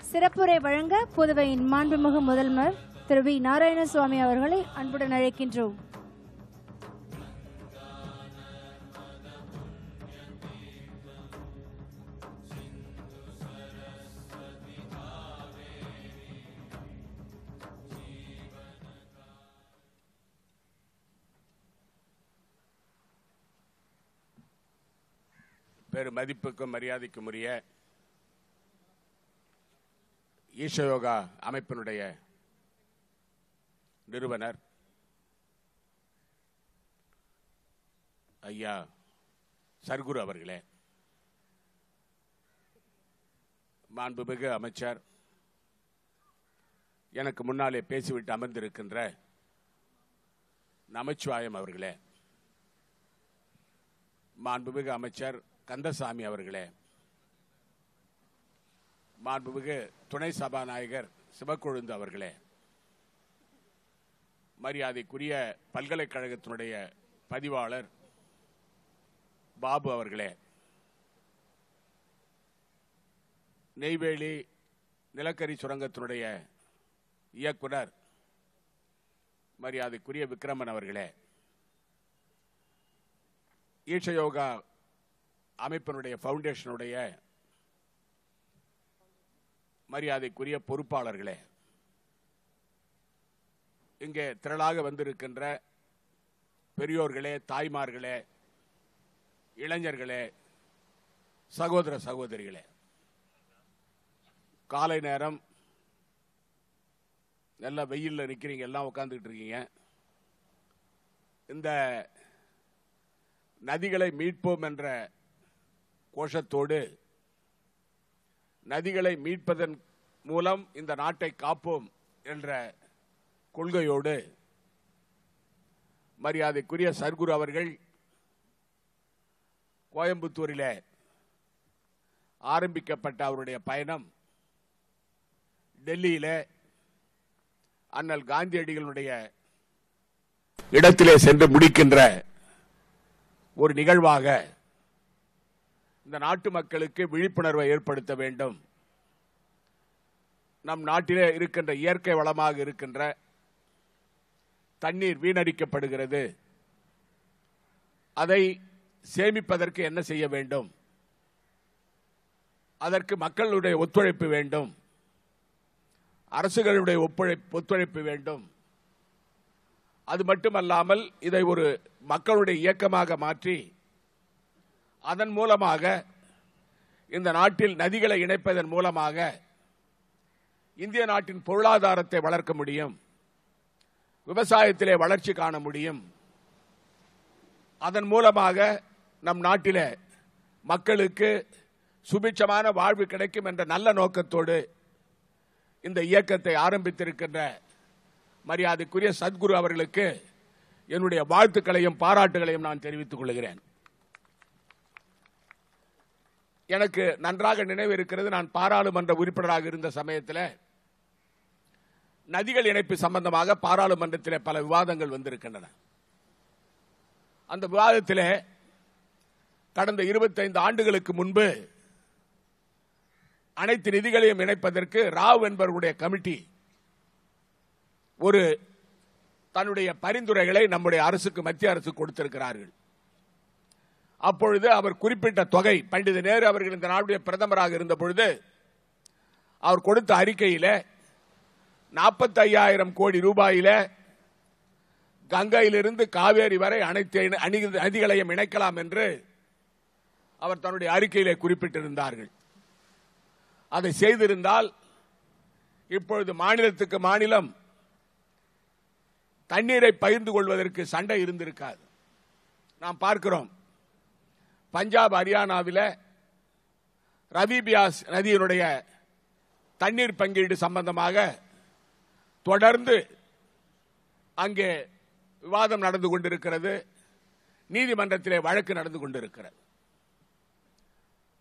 சிறப்புரை வழங்க புதுவையின் மாண்புமிகு முதல்வர் திரு வி நாராயணசுவாமி அவர்களை அன்புடன் அழைக்கின்றோம். பெரும் மதிப்புக்கும் மரியாதைக்கும் உரிய ஈஷயோகா அமைப்பினுடைய நிறுவனர் ஐயா சர்க்குரு அவர்களே, மாண்புமிகு அமைச்சர், எனக்கு முன்னாலே பேசிவிட்டு அமர்ந்திருக்கின்ற நமச்சிவாயம் அவர்களே, மாண்புமிகு அமைச்சர் கந்தசாமி அவர்களே, மாண்புமிகு துணை சபாநாயகர் சிவக்கொழுந்து அவர்களே, மரியாதைக்குரிய பல்கலைக்கழகத்தினுடைய பதிவாளர் பாபு அவர்களே, நெய்வேலி நிலக்கரி சுரங்கத்தினுடைய இயக்குனர் மரியாதைக்குரிய விக்ரமன் அவர்களே, ஈஷயோகா அமைப்பினுடைய ஃபவுண்டேஷனுடைய மரியாதைக்குரிய பொறுப்பாளர்களே, இங்கே திரளாக வந்திருக்கின்ற பெரியோர்களே, தாய்மார்களே, இளைஞர்களே, சகோதர சகோதரிகளே, காலை நேரம் நல்ல வெயில்ல நிக்கிறீங்க, எல்லாம் உட்கார்ந்துட்டு இருக்கீங்க. இந்த நதிகளை மீட்போம் என்ற கோஷத்தோடு, நதிகளை மீட்பதன் மூலம் இந்த நாட்டை காப்போம் என்ற கொள்கையோடு மரியாதைக்குரிய சர்க்குரு அவர்கள் கோயம்புத்தூரில் ஆரம்பிக்கப்பட்ட அவருடைய பயணம் டெல்லியிலே அண்ணல் காந்தியடிகளுடைய இடத்திலே சென்று முடிக்கின்ற ஒரு நிகழ்வாக இந்த நாட்டு மக்களுக்கு விழிப்புணர்வை ஏற்படுத்த வேண்டும். நம் நாட்டிலே இருக்கின்ற இயற்கை வளமாக இருக்கின்ற தண்ணீர் வீணடிக்கப்படுகிறது, அதை சேமிப்பதற்கு என்ன செய்ய வேண்டும், அதற்கு மக்களுடைய ஒத்துழைப்பு வேண்டும், அரசுகளுடைய ஒத்துழைப்பு வேண்டும். அது மட்டுமல்லாமல் இதை ஒரு மக்களுடைய இயக்கமாக மாற்றி அதன் மூலமாக இந்த நாட்டில் நதிகளை இணைப்பதன் மூலமாக இந்திய நாட்டின் பொருளாதாரத்தை வளர்க்க முடியும், விவசாயத்திலே வளர்ச்சி காண முடியும். அதன் மூலமாக நம் நாட்டிலே மக்களுக்கு சுபிட்சமான வாழ்வு கிடைக்கும் என்ற நல்ல நோக்கத்தோடு இந்த இயக்கத்தை ஆரம்பித்திருக்கின்ற மரியாதைக்குரிய சத்குரு அவர்களுக்கு என்னுடைய வாழ்த்துக்களையும் பாராட்டுகளையும் நான் தெரிவித்துக் கொள்கிறேன். எனக்கு நன்றாக நினைவு இருக்கிறது, நான் பாராளுமன்ற உறுப்பினராக இருந்த சமயத்தில் நதிகள் இணைப்பு சம்பந்தமாக பாராளுமன்றத்தில் பல விவாதங்கள் வந்திருக்கின்றன. அந்த விவாதத்தில் கடந்த 25 ஆண்டுகளுக்கு முன்பு அனைத்து நிதிகளையும் இணைப்பதற்கு ராவ் என்பவருடைய கமிட்டி ஒரு தன்னுடைய பரிந்துரைகளை நம்முடைய அரசுக்கு, மத்திய அரசு கொடுத்திருக்கிறார்கள். அப்பொழுது அவர் குறிப்பிட்ட தொகை, பண்டித நேரு அவர்கள் இந்த நாடுடைய பிரதமராக இருந்த பொழுது அவர் கொடுத்த அறிக்கையில 45,000 கோடி ரூபாயில கங்கையிலிருந்து காவேரி வரை அனைத்து நதிகளையும் இணைக்கலாம் என்று அவர் தன்னுடைய அறிக்கையிலே குறிப்பிட்டிருந்தார்கள். அதை செய்திருந்தால் இப்பொழுது மாநிலத்துக்கு மாநிலம் தண்ணீரை பகிர்ந்து கொள்வதற்கு சண்டை இருந்திருக்காது. நாம் பார்க்கிறோம், பஞ்சாப், ஹரியானாவில் ரவி பியாஸ் நதியினுடைய தண்ணீர் பங்கீடு சம்பந்தமாக தொடர்ந்து அங்கே விவாதம் நடந்து கொண்டிருக்கிறது, நீதிமன்றத்திலே வழக்கு நடந்து கொண்டிருக்கிறது.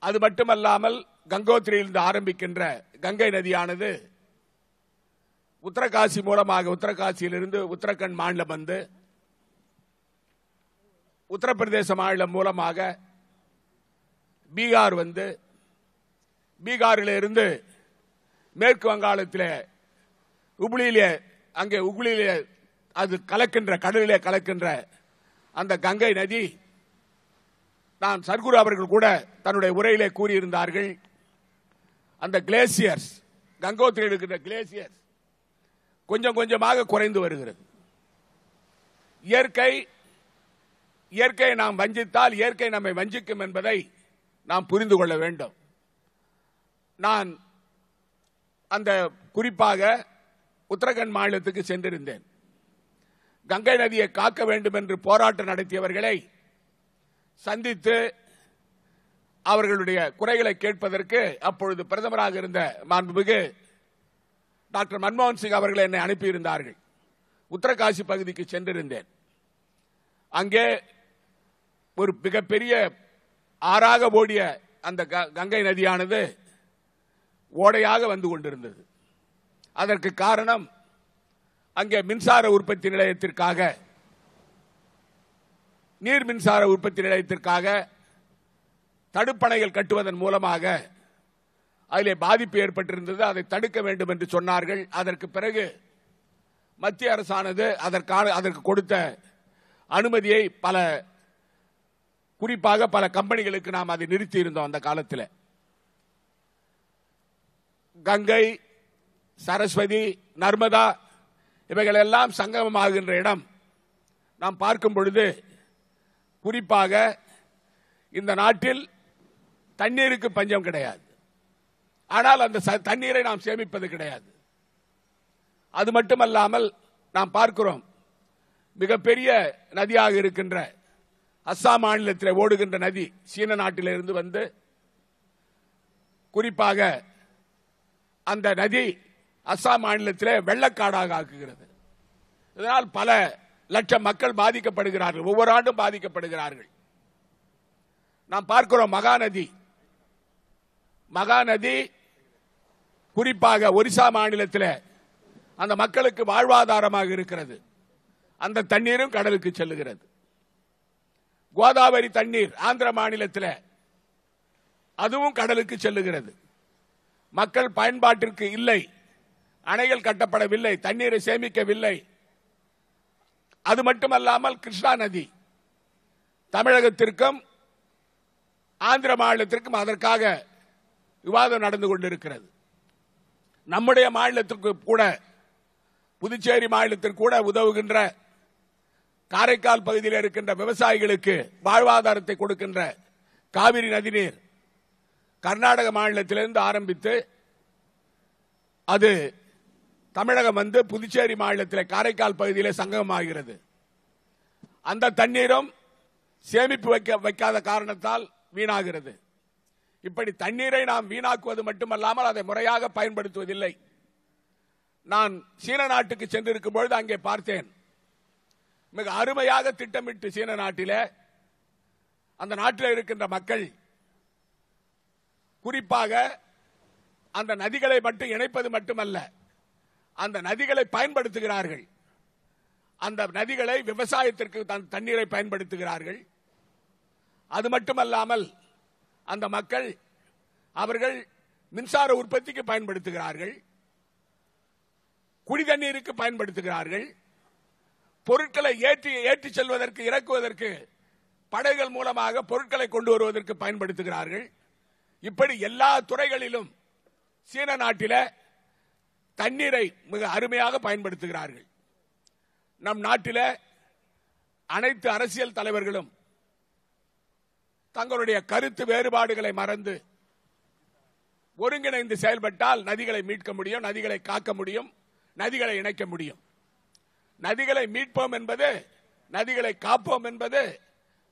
அது மட்டுமல்லாமல் கங்கோத்திரியிலிருந்து ஆரம்பிக்கின்ற கங்கை நதியானது உத்தரகாசி மூலமாக, உத்தரகாசியிலிருந்து உத்தரகண்ட் மாநிலம் வந்து உத்தரப்பிரதேச மாநிலம் மூலமாக பீகார் வந்து, பீகாரில் இருந்து மேற்கு வங்காளத்தில் உப்ளியிலே, அங்கே உப்ளியிலே அது கலக்கின்ற, கடலிலே கலக்கின்ற அந்த கங்கை நதி, நான் சர்க்குரு அவர்கள் கூட தன்னுடைய உரையிலே கூறியிருந்தார்கள், அந்த கிளேசியர்ஸ், கங்கோத்திரியில் இருக்கின்ற கிளேசியர்ஸ் கொஞ்சம் கொஞ்சமாக குறைந்து வருகிறது. இயற்கையை நாம் வஞ்சித்தால் இயற்கை நம்மை வஞ்சிக்கும் என்பதை நாம் புரிந்து கொள்ள வேண்டும். நான் அந்த குறிப்பாக உத்தரகண்ட் மாநிலத்துக்கு சென்றிருந்தேன். கங்கை நதியை காக்க வேண்டும் என்று போராட்டம் நடத்தியவர்களை சந்தித்து அவர்களுடைய குறைகளை கேட்பதற்கு அப்பொழுது பிரதமராக இருந்த மாண்புமிகு டாக்டர் மன்மோகன் சிங் அவர்கள் என்னை அனுப்பியிருந்தார்கள். உத்தரகாசி பகுதிக்கு சென்றிருந்தேன். அங்கே ஒரு மிகப்பெரிய ஆறாக ஓடிய அந்த கங்கை நதியானது ஓடையாக வந்து கொண்டிருந்தது. அதற்கு காரணம், அங்கே மின்சார உற்பத்தி நிலையத்திற்காக, நீர் மின்சார உற்பத்தி நிலையத்திற்காக தடுப்பணைகள் கட்டுவதன் மூலமாக அதிலே பாதிப்பு ஏற்பட்டிருந்தது. அதை தடுக்க வேண்டும் என்று சொன்னார்கள். அதற்கு பிறகு மத்திய அரசானது அதற்கு கொடுத்த அனுமதியை குறிப்பாக பல கம்பெனிகளுக்கு நாம் அதை நிறுத்தி இருந்தோம். அந்த காலத்தில் கங்கை, சரஸ்வதி, நர்மதா இவைகள் எல்லாம் சங்கமமாகின்ற இடம் நாம் பார்க்கும் பொழுது, குறிப்பாக இந்த நாட்டில் தண்ணீருக்கு பஞ்சம் கிடையாது. ஆனால் அந்த தண்ணீரை நாம் சேமிப்பது கிடையாது. அது மட்டுமல்லாமல் நாம் பார்க்கிறோம், மிகப்பெரிய நதியாக இருக்கின்ற அஸ்ஸாம் மாநிலத்தில் ஓடுகின்ற நதி சீன நாட்டிலிருந்து வந்து, குறிப்பாக அந்த நதி அஸ்ஸாம் மாநிலத்திலே வெள்ளக்காடாக ஆக்குகிறது. இதனால் பல லட்சம் மக்கள் பாதிக்கப்படுகிறார்கள், ஒவ்வொரு ஆண்டும் பாதிக்கப்படுகிறார்கள். நாம் பார்க்கிறோம், மகாநதி குறிப்பாக ஒரிசா மாநிலத்தில் அந்த மக்களுக்கு வாழ்வாதாரமாக இருக்கிறது. அந்த தண்ணீரும் கடலுக்கு செல்லுகிறது. கோதாவரி தண்ணீர் ஆந்திர மாநிலத்தில் அதுவும் கடலுக்கு செல்லுகிறது. மக்கள் பயன்பாட்டிற்கு இல்லை, அணைகள் கட்டப்படவில்லை, தண்ணீரை சேமிக்கவில்லை. அது மட்டுமல்லாமல் கிருஷ்ணா நதி தமிழகத்திற்கும் ஆந்திர மாநிலத்திற்கும் அதற்காக விவாதம் நடந்து கொண்டிருக்கிறது. நம்முடைய மாநிலத்திற்கு கூட, புதுச்சேரி மாநிலத்திற்கு கூட உதவுகின்ற காரைக்கால் பகுதியில் இருக்கின்ற விவசாயிகளுக்கு வாழ்வாதாரத்தை கொடுக்கின்ற காவிரி நதிநீர் கர்நாடக மாநிலத்திலிருந்து ஆரம்பித்து அது தமிழகம் வந்து புதுச்சேரி மாநிலத்தில் காரைக்கால் பகுதியில் சங்கமமாகிறது. அந்த தண்ணீரும் சேமிப்பு வைக்காத காரணத்தால் வீணாகிறது. இப்படி தண்ணீரை நாம் வீணாக்குவது மட்டுமல்லாமல் அதை முறையாக பயன்படுத்துவதில்லை. நான் சீன நாட்டுக்கு சென்றிருக்கும் பொழுது அங்கே பார்த்தேன், மிக அருமையாக திட்டமிட்டு சீன நாட்டிலே அந்த நாட்டில் இருக்கின்ற மக்கள் குறிப்பாக அந்த நதிகளை மட்டும் இணைப்பது மட்டுமல்ல, அந்த நதிகளை பயன்படுத்துகிறார்கள். அந்த நதிகளை விவசாயத்திற்கு தண்ணீரை பயன்படுத்துகிறார்கள். அது மட்டுமல்லாமல் அந்த மக்கள் அவர்கள் மின்சார உற்பத்திக்கு பயன்படுத்துகிறார்கள், குடிதண்ணீருக்கு பயன்படுத்துகிறார்கள், பொருட்களை ஏற்றி செல்வதற்கு இறக்குவதற்கு படகுகள் மூலமாக பொருட்களை கொண்டு வருவதற்கு பயன்படுத்துகிறார்கள். இப்படி எல்லா துறைகளிலும் சீன நாட்டில தண்ணீரை மிக அருமையாக பயன்படுத்துகிறார்கள். நம் நாட்டில் அனைத்து அரசியல் தலைவர்களும் தங்களுடைய கருத்து வேறுபாடுகளை மறந்து ஒருங்கிணைந்து செயல்பட்டால் நதிகளை மீட்க முடியும், நதிகளை காக்க முடியும், நதிகளை இணைக்க முடியும். நதிகளை மீட்போம் என்பது, நதிகளை காப்போம் என்பது,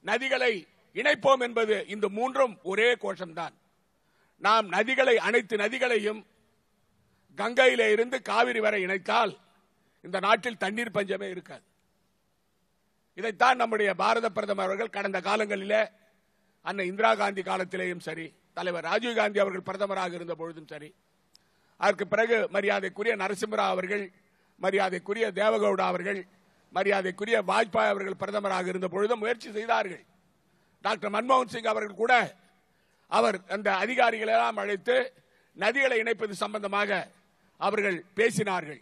நதிகளை இணைப்போம் என்பது, இந்த மூன்றும் ஒரே கோஷம்தான். நாம் நதிகளை, அனைத்து நதிகளையும் கங்கையிலே இருந்து காவிரி வரை இணைத்தால் இந்த நாட்டில் தண்ணீர் பஞ்சமே இருக்காது. இதைத்தான் நம்முடைய பாரத பிரதமர் அவர்கள் கடந்த காலங்களிலே, அன்னை இந்திரா காந்தி காலத்திலேயும் சரி, தலைவர் ராஜீவ் காந்தி அவர்கள் பிரதமராக இருந்த பொழுதும் சரி, அதற்கு பிறகு மரியாதைக்குரிய நரசிம்மராவ் அவர்கள், மரியாதைக்குரிய தேவகவுடா அவர்கள், மரியாதைக்குரிய வாஜ்பாய் அவர்கள் பிரதமராக இருந்த பொழுதும் முயற்சி செய்தார்கள். டாக்டர் மன்மோகன் சிங் அவர்கள் கூட அவர் அந்த அதிகாரிகளை எல்லாம் அழைத்து நதிகளை இணைப்பது சம்பந்தமாக அவர்கள் பேசினார்கள்.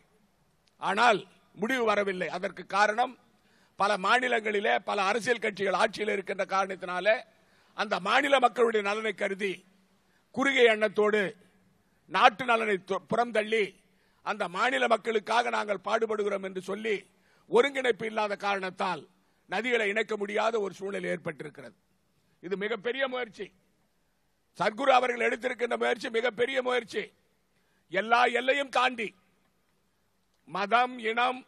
ஆனால் முடிவு வரவில்லை. அதற்கு காரணம், பல மாநிலங்களிலே பல அரசியல் கட்சிகள் ஆட்சியில் இருக்கின்ற காரணத்தினாலே அந்த மாநில மக்களுடைய நலனை கருதி குறுகிய எண்ணத்தோடு நாட்டு நலனை புறந்தள்ளி அந்த மாநில மக்களுக்காக நாங்கள் பாடுபடுகிறோம் என்று சொல்லி ஒருங்கிணைப்பு இல்லாத காரணத்தால் நதிகளை இணைக்க முடியாத ஒரு சூழ்நிலை ஏற்பட்டிருக்கிறது. இது மிகப்பெரிய முயற்சி. சத்குரு அவர்கள் எடுத்திருக்கின்ற முயற்சி மிகப்பெரிய முயற்சி. எல்லா எல்லையும் தாண்டி, மதம், இனம்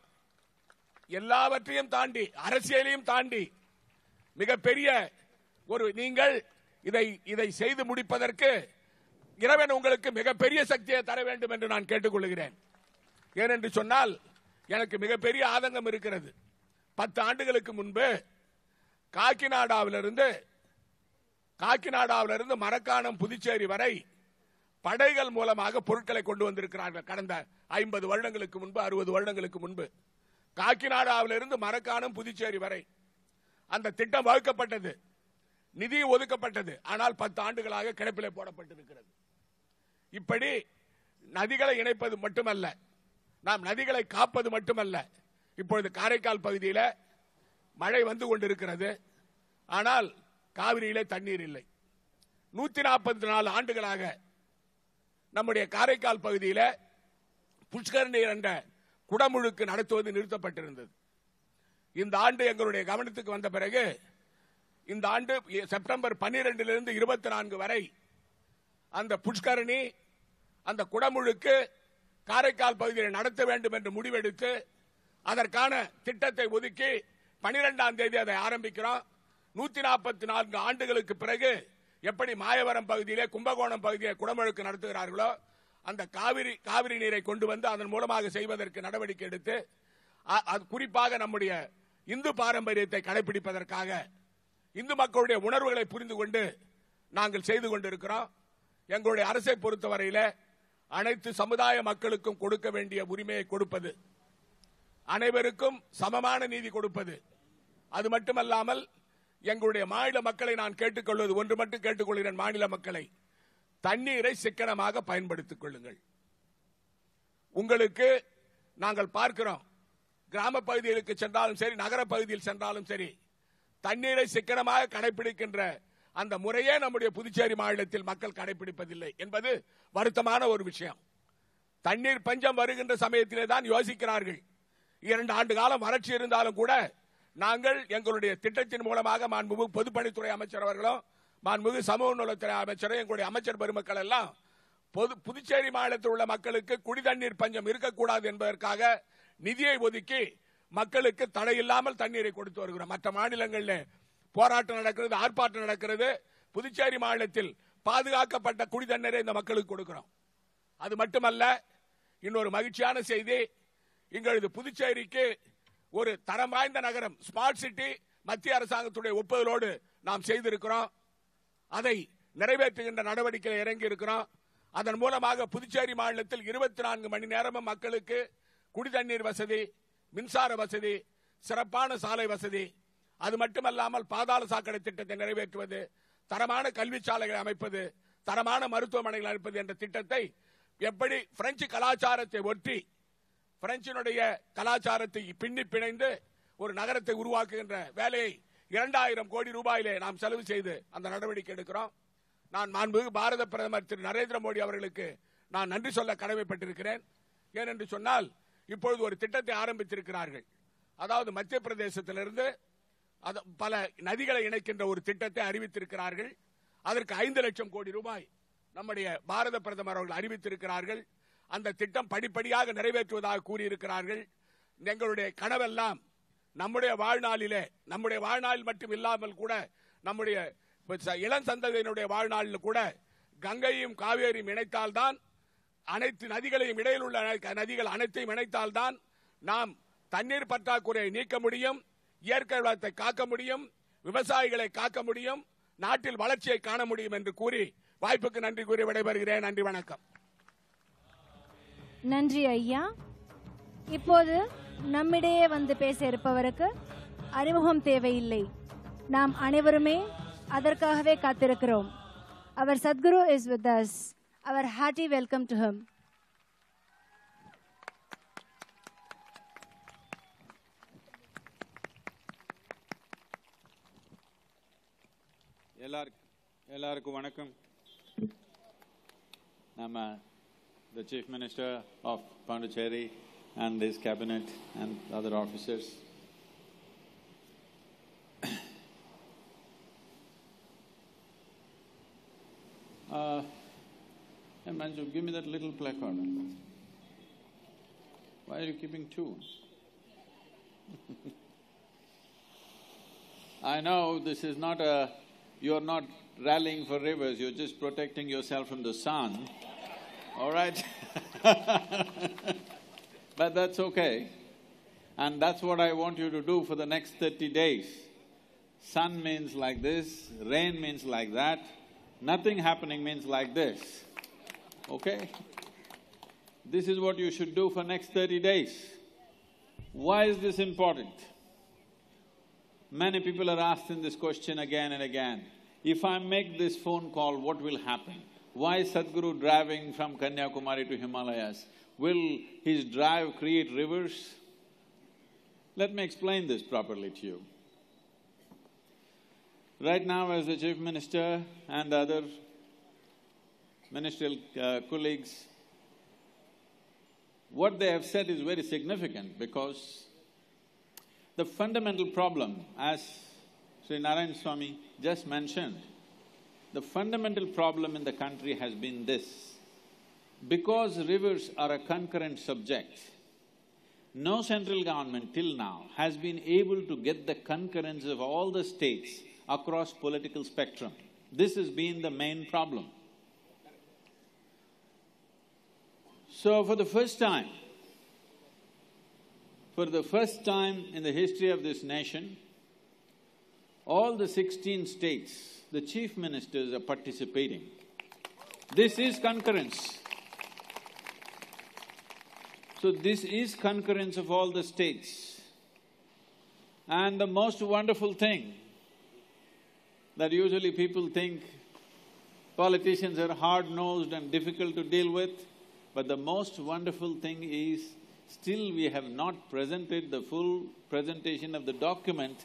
எல்லாவற்றையும் தாண்டி, அரசியலையும் தாண்டி மிகப்பெரிய ஒரு, நீங்கள் இதை செய்து முடிப்பதற்கு இறைவன் உங்களுக்கு மிகப்பெரிய சக்தியை தர வேண்டும் என்று நான் கேட்டுக்கொள்கிறேன். ஏனென்று சொன்னால் எனக்கு மிகப்பெரிய ஆதங்கம் இருக்கிறது. 10 ஆண்டுகளுக்கு முன்பு காக்கிநாடாவிலிருந்து மரக்காணம், புதுச்சேரி வரை படைகள் மூலமாக பொருட்களை கொண்டு வந்திருக்கிறார்கள். கடந்த 50 வருடங்களுக்கு முன்பு, 60 வருடங்களுக்கு முன்பு காக்கிநாடாவிலிருந்து மரக்காணம், புதுச்சேரி வரை அந்த திட்டம் வகுக்கப்பட்டது, நிதி ஒதுக்கப்பட்டது. ஆனால் 10 ஆண்டுகளாக கிடப்பிலே போடப்பட்டிருக்கிறது. இப்படி நதிகளை இணைப்பது மட்டுமல்ல, நாம் நதிகளை காப்பது மட்டுமல்ல. இப்பொழுது காரைக்கால் பகுதியில் மழை வந்து கொண்டிருக்கிறது, ஆனால் காவிரியிலே தண்ணீர் இல்லை. 144 ஆண்டுகளாக நம்முடைய காரைக்கால் பகுதியில் புஷ்கரணி என்ற குடமுழுக்கு நடத்துவது நிறுத்தப்பட்டிருந்தது. இந்த ஆண்டு எங்களுடைய கவனத்துக்கு வந்த பிறகு, இந்த ஆண்டு செப்டம்பர் 12 24 வரை அந்த புஷ்கரணி, அந்த குடமுழுக்கு காரைக்கால் பகுதியில் நடத்த வேண்டும் என்று முடிவெடுத்து அதற்கான திட்டத்தை ஒதுக்கி 12ஆம் தேதி அதை ஆரம்பிக்கிறோம். 144 ஆண்டுகளுக்கு பிறகு எப்படி மாயவரம் பகுதியிலே, கும்பகோணம் பகுதியிலே குடமுழுக்கு நடத்துகிறார்களோ, அந்த காவிரி நீரை கொண்டு வந்து அதன் மூலமாக செய்வதற்கு நடவடிக்கை எடுத்து, குறிப்பாக நம்முடைய இந்து பாரம்பரியத்தை கடைபிடிப்பதற்காக, இந்து மக்களுடைய உணர்வுகளை புரிந்து கொண்டு நாங்கள் செய்து கொண்டிருக்கிறோம். எங்களுடைய அரசை பொறுத்தவரையில் அனைத்து சமுதாய மக்களுக்கும் கொடுக்க வேண்டிய உரிமையை கொடுப்பது, அனைவருக்கும் சமமான நீதி கொடுப்பது, அது மட்டுமல்லாமல் எங்களுடைய மாநில மக்களை நான் கேட்டுக்கொள்வது ஒன்று மட்டும் கேட்டுக்கொள்கிறேன். மாநில மக்களை, தண்ணீரை சிக்கனமாக பயன்படுத்திக் கொள்ளுங்கள். உங்களுக்கு நாங்கள் பார்க்கிறோம், கிராம பகுதிகளுக்கு சென்றாலும் சரி, நகர பகுதியில் சென்றாலும் சரி, தண்ணீரை சிக்கனமாக கடைபிடிக்கின்ற அந்த முறையே நம்முடைய புதுச்சேரி மாநிலத்தில் மக்கள் கடைபிடிப்பதில்லை என்பது வருத்தமான ஒரு விஷயம். தண்ணீர் பஞ்சம் வருகின்ற சமயத்திலே தான் யோசிக்கிறார்கள். 2 ஆண்டு காலம் வறட்சி இருந்தாலும் கூட நாங்கள் எங்களுடைய திட்டத்தின் மூலமாக மாண்புமிகு பொதுப்பணித்துறை அமைச்சர் அவர்களும், மாண்புமிகு சமூக நலத்துறை அமைச்சரும், எங்களுடைய அமைச்சர் பெருமக்கள் எல்லாம் புதுச்சேரி மாநிலத்தில் உள்ள மக்களுக்கு குடிதண்ணீர் பஞ்சம் இருக்கக்கூடாது என்பதற்காக நிதியை ஒதுக்கி மக்களுக்கு தடையில்லாமல் தண்ணீரை கொடுத்து வருகிறோம். மற்ற மாநிலங்களில் போராட்டம் நடக்கிறது, ஆர்ப்பாட்டம் நடக்கிறது. புதுச்சேரி மாநிலத்தில் பாதுகாக்கப்பட்ட குடிதண்ணீரை இந்த மக்களுக்கு கொடுக்கிறோம். அது மட்டுமல்ல, இன்னொரு மகிழ்ச்சியான செய்தி, எங்களது புதுச்சேரிக்கு ஒரு தரம் வாய்ந்த நகரம், ஸ்மார்ட் சிட்டி மத்திய அரசாங்கத்துடைய ஒப்புதலோடு நாம் செய்திருக்கிறோம். அதை நிறைவேற்றுகின்ற நடவடிக்கையில் இறங்கி இருக்கிறோம். அதன் மூலமாக புதுச்சேரி மாநிலத்தில் 24 மணி நேரமும் மக்களுக்கு குடிதண்ணீர் வசதி, மின்சார வசதி, சிறப்பான சாலை வசதி, அது மட்டுமல்லாமல் பாதாள சாக்கடை திட்டத்தை நிறைவேற்றுவது, தரமான கல்வி சாலைகளை அமைப்பது, தரமான மருத்துவமனைகள் அளிப்பது என்ற திட்டத்தை எப்படி பிரெஞ்சு கலாச்சாரத்தை ஒட்டி பிரெஞ்சினுடைய கலாச்சாரத்தை பின்னி பிணைந்து ஒரு நகரத்தை உருவாக்குகின்ற வேலையை 2000 கோடி ரூபாயிலே நாம் செலவு செய்து அந்த நடவடிக்கை எடுக்கிறோம். நான் மாண்புமிகு பாரத பிரதமர் திரு நரேந்திர மோடி அவர்களுக்கு நான் நன்றி சொல்ல கடமைப்பட்டிருக்கிறேன். ஏனென்று சொன்னால் இப்பொழுது ஒரு திட்டத்தை ஆரம்பித்திருக்கிறார்கள். அதாவது மத்திய பிரதேசத்திலிருந்து பல நதிகளை இணைக்கின்ற ஒரு திட்டத்தை அறிவித்திருக்கிறார்கள். அதற்கு 5 லட்சம் கோடி ரூபாய் நம்முடைய பாரத பிரதமர் அவர்கள் அறிவித்திருக்கிறார்கள். அந்த திட்டம் படிப்படியாக நிறைவேற்றுவதாக கூறியிருக்கிறார்கள். எங்களுடைய கனவெல்லாம் நம்முடைய வாழ்நாளில் மட்டும் இல்லாமல் கூட நம்முடைய இளம் சந்ததியினுடைய வாழ்நாளில் கூட கங்கையும் காவேரியும் இணைத்தால்தான், அனைத்து நதிகளையும் இடையில் உள்ள நதிகள் அனைத்தையும் இணைத்தால்தான் நாம் தண்ணீர் பற்றாக்குறையை நீக்க முடியும், இயற்கை வளத்தை காக்க முடியும், விவசாயிகளை காக்க முடியும், நாட்டில் வளர்ச்சியை காண முடியும் என்று கூறி வாய்ப்புக்கு நன்றி கூறி விடைபெறுகிறேன். நன்றி, வணக்கம். நன்றி ஐயா. இப்போது நம்மிடையே வந்து பேச இருப்பவருக்கு அறிமுகம் தேவையில்லை. நாம் அனைவருமே அதற்காகவே காத்திருக்கிறோம். அவர் Sadhguru is with us. Our hearty welcome to him. எல்லாருக்கும் வணக்கம். நம்ம the Chief Minister of Pondicherry and his cabinet and other officers. Hey Manju, give me that little placard. Why are you keeping two? I know this is not you're not rallying for rivers, you're just protecting yourself from the sun. All right? But that's okay. And that's what I want you to do for the next 30 days. Sun means like this, rain means like that, nothing happening means like this. Okay? This is what you should do for next 30 days. Why is this important? Many people are asking this question again and again. If I make this phone call, what will happen? Why is Sadhguru driving from Kanyakumari to Himalayas? Will his drive create rivers? Let me explain this properly to you. Right now, as the Chief Minister and other ministerial colleagues, what they have said is very significant because the fundamental problem, as Sri Narayan Swami just mentioned, the fundamental problem in the country has been this. Because rivers are a concurrent subject, no central government till now has been able to get the concurrence of all the states across political spectrum. This has been the main problem. So for the first time in the history of this nation, all the 16 states, the chief ministers are participating. This is concurrence. So this is concurrence of all the states. And the most wonderful thing that usually people think politicians are hard-nosed and difficult to deal with, but the most wonderful thing is still we have not presented the full presentation of the document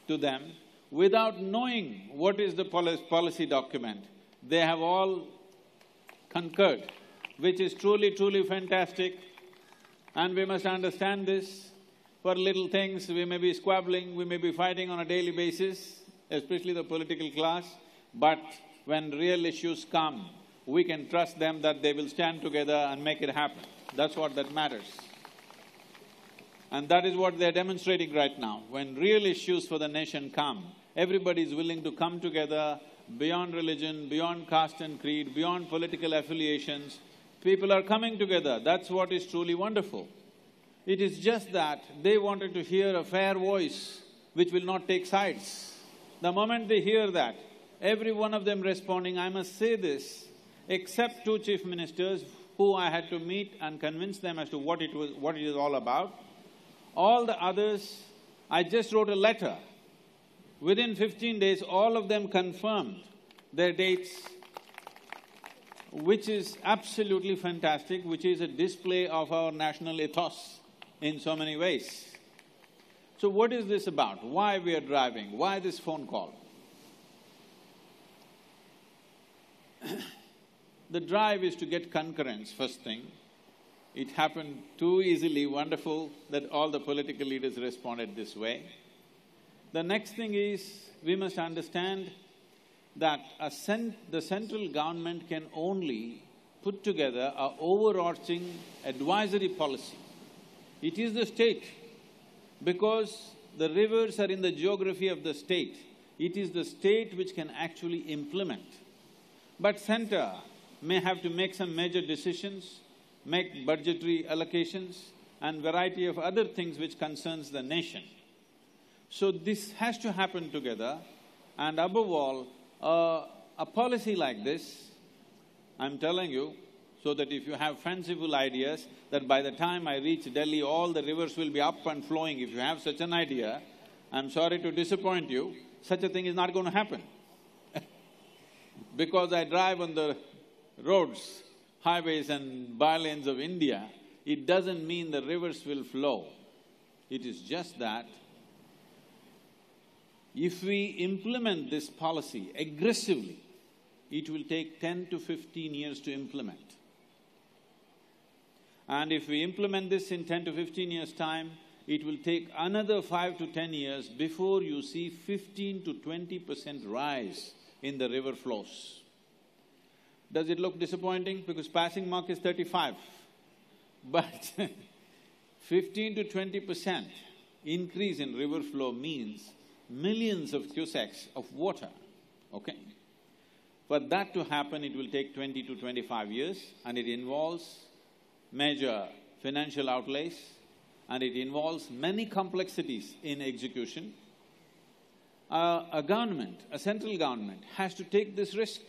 to them without knowing what is the policy document. They have all concurred, which is truly fantastic. And we must understand this. For little things, we may be squabbling, we may be fighting on a daily basis, especially the political class, but when real issues come, we can trust them that they will stand together and make it happen. That's what that matters. And that is what they're demonstrating right now. When real issues for the nation come, everybody is willing to come together beyond religion, beyond caste and creed, beyond political affiliations. People are coming together. That's what is truly wonderful. It is just that they wanted to hear a fair voice which will not take sides. The moment they hear that, every one of them responding, I must say this, except two chief ministers who I had to meet and convince them as to what it is all about. All the others, I just wrote a letter. Within 15 days, all of them confirmed their dates which is absolutely fantastic, which is a display of our national ethos in so many ways. So what is this about? Why we are driving? Why this phone call? The drive is to get concurrence, first thing. It happened too easily, wonderful, that all the political leaders responded this way. The next thing is, we must understand that the central government can only put together an overarching advisory policy. It is the state, because the rivers are in the geography of the state. It is the state which can actually implement. But centre may have to make some major decisions, make budgetary allocations and variety of other things which concerns the nation. So this has to happen together, and above all, a policy like this, I'm telling you, so that if you have fanciful ideas that by the time I reach Delhi all the rivers will be up and flowing, if you have such an idea, I'm sorry to disappoint you, such a thing is not going to happen. Because I drive on the roads, highways and bylanes of India, it doesn't mean the rivers will flow. It is just that if we implement this policy aggressively, it will take 10 to 15 years to implement. And if we implement this in 10 to 15 years' time, it will take another 5 to 10 years before you see 15 to 20% rise in the river flows. Does it look disappointing? Because passing mark is 35. But 15 to 20% increase in river flow means millions of cusecs of water, okay? For that to happen, it will take 20 to 25 years, and it involves major financial outlays, and it involves many complexities in execution. A government, a central government, has to take this risk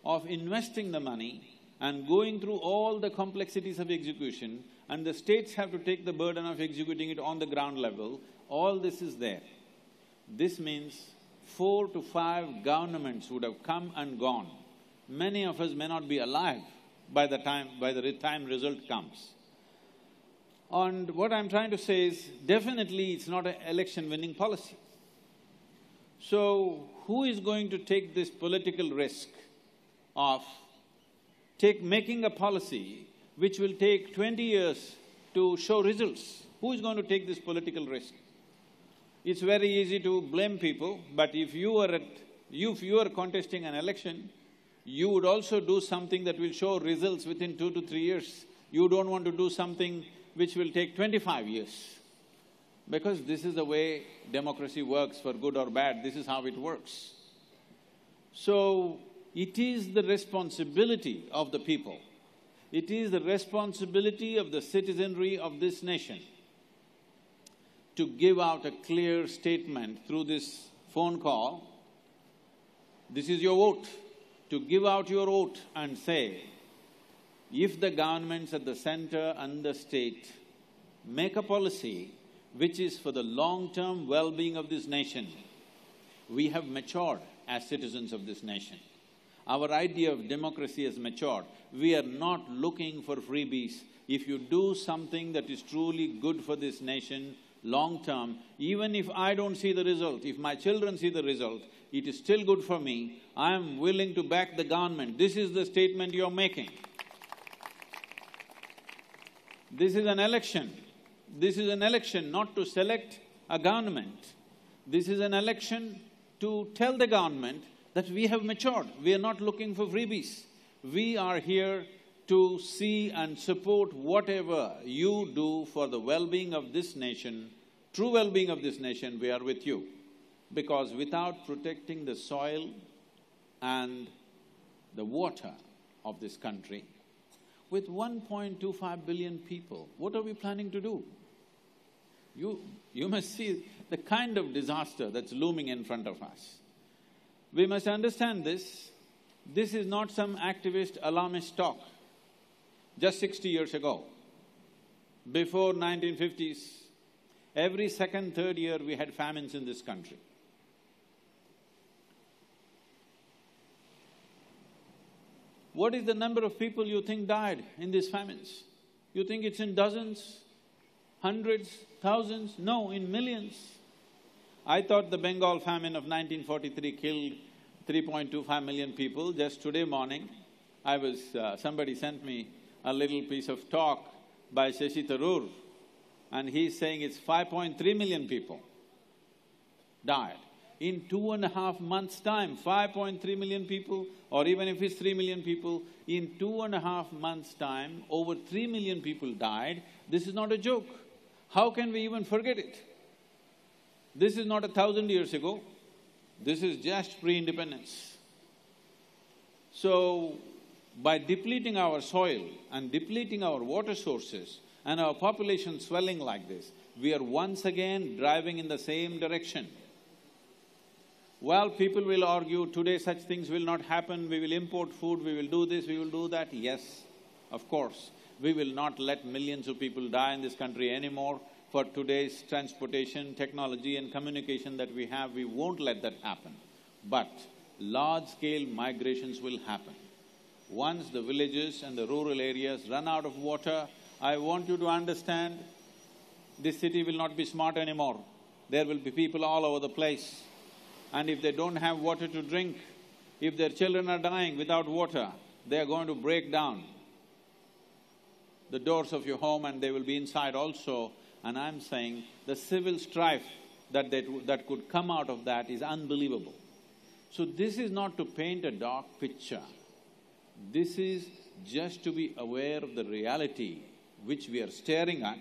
of investing the money and going through all the complexities of execution, and the states have to take the burden of executing it on the ground level. All this is there. This means 4 to 5 governments would have come and gone. Many of us may not be alive by the time result comes. And what I'm trying to say is, definitely it's not an election-winning policy. So, who is going to take this political risk of making a policy which will take 20 years to show results? Who is going to take this political risk? It's very easy to blame people, but if you are contesting an election, you would also do something that will show results within 2 to 3 years. You don't want to do something which will take 25 years. Because this is the way democracy works, for good or bad, this is how it works. So, it is the responsibility of the people, it is the responsibility of the citizenry of this nation to give out a clear statement through this phone call. This is your vote, to give out your vote and say, if the governments at the center and the state make a policy which is for the long-term well-being of this nation, we have matured as citizens of this nation. Our idea of democracy has matured. We are not looking for freebies. If you do something that is truly good for this nation, long-term, even if I don't see the result, if my children see the result, it is still good for me, I am willing to back the government. This is the statement you're making. This is an election. This is an election not to select a government. This is an election to tell the government that we have matured. We are not looking for freebies. We are here to see and support whatever you do for the well-being of this nation, true well-being of this nation, we are with you. Because without protecting the soil and the water of this country, with 1.25 billion people, what are we planning to do? You must see the kind of disaster that's looming in front of us. We must understand this. This is not some activist alarmist talk. Just 60 years ago, before 1950s, every second, third year we had famines in this country. What is the number of people you think died in these famines? You think it's in dozens, hundreds, thousands? No, in millions. I thought the Bengal famine of 1943 killed 3.25 million people. Just today morning, somebody sent me a little piece of talk by Shashi Tharoor, and he's saying it's 5.3 million people died. In 2.5 months' time, 5.3 million people, or even if it's 3 million people, in 2.5 months' time, over 3 million people died. This is not a joke. How can we even forget it? This is not 1,000 years ago. This is just pre-independence. So, by depleting our soil and depleting our water sources and our population swelling like this, we are once again driving in the same direction. Well, people will argue, today such things will not happen, we will import food, we will do this, we will do that. Yes, of course, we will not let millions of people die in this country anymore. For today's transportation, technology and communication that we have, we won't let that happen. But large-scale migrations will happen. Once the villages and the rural areas run out of water, I want you to understand, this city will not be smart anymore. There will be people all over the place. And if they don't have water to drink, if their children are dying without water, they are going to break down the doors of your home and they will be inside also. And I'm saying the civil strife that could come out of that is unbelievable. So this is not to paint a dark picture. This is just to be aware of the reality which we are staring at.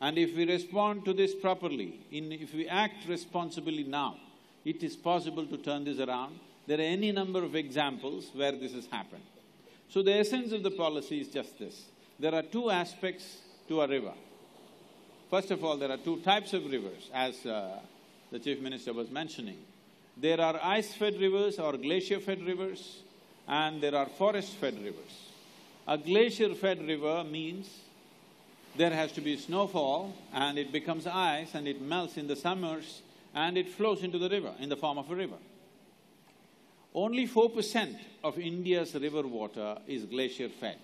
And if we respond to this properly, if we act responsibly now, it is possible to turn this around. There are any number of examples where this has happened. So the essence of the policy is just this. There are two aspects to a river. First of all, there are two types of rivers, as the Chief Minister was mentioning. There are ice-fed rivers or glacier-fed rivers, and there are forest-fed rivers. A glacier-fed river means there has to be snowfall and it becomes ice and it melts in the summers and it flows into the river in the form of a river. Only 4% of India's river water is glacier-fed.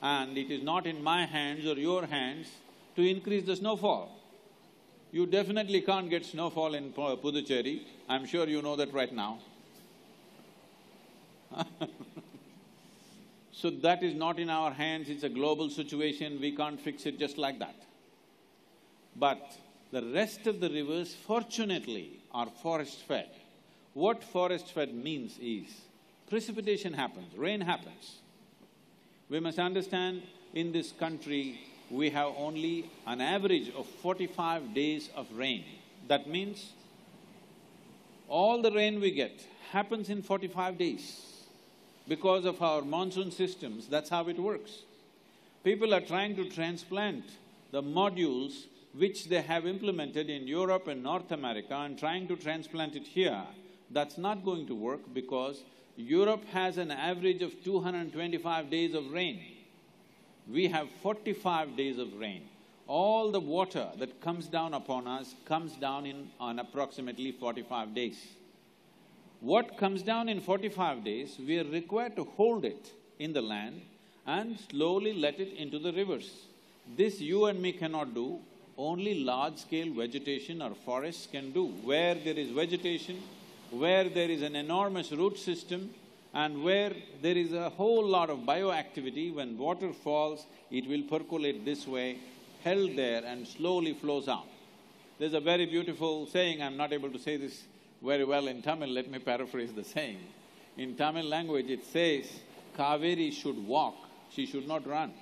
And it is not in my hands or your hands to increase the snowfall. You definitely can't get snowfall in Puducherry, I'm sure you know that right now. So that is not in our hands, it's a global situation, we can't fix it just like that. But the rest of the rivers, fortunately, are forest-fed. What forest-fed means is, precipitation happens, rain happens. We must understand, in this country, we have only an average of 45 days of rain. That means, all the rain we get happens in 45 days. Because of our monsoon systems, that's how it works. People are trying to transplant the modules which they have implemented in Europe and North America and trying to transplant it here. That's not going to work because Europe has an average of 225 days of rain. We have 45 days of rain. All the water that comes down upon us comes down on approximately 45 days. What comes down in 45 days, we are required to hold it in the land and slowly let it into the rivers. This you and me cannot do, only large-scale vegetation or forests can do. Where there is vegetation, where there is an enormous root system, and where there is a whole lot of bioactivity, when water falls, it will percolate this way, held there and slowly flows out. There's a very beautiful saying, I'm not able to say this very well in Tamil, let me paraphrase the saying. In Tamil language it says, Kaveri should walk, she should not run.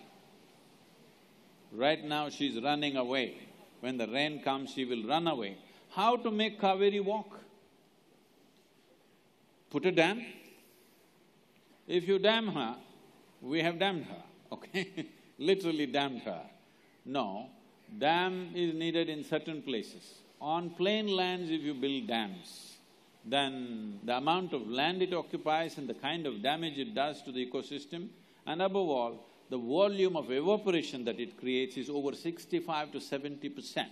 Right now she's running away. When the rain comes, she will run away. How to make Kaveri walk? Put a dam. If you dam her, we have dammed her, okay? Literally dammed her. No, dam is needed in certain places. On plain lands, if you build dams, then the amount of land it occupies and the kind of damage it does to the ecosystem, and above all, the volume of evaporation that it creates is over 65 to 70%.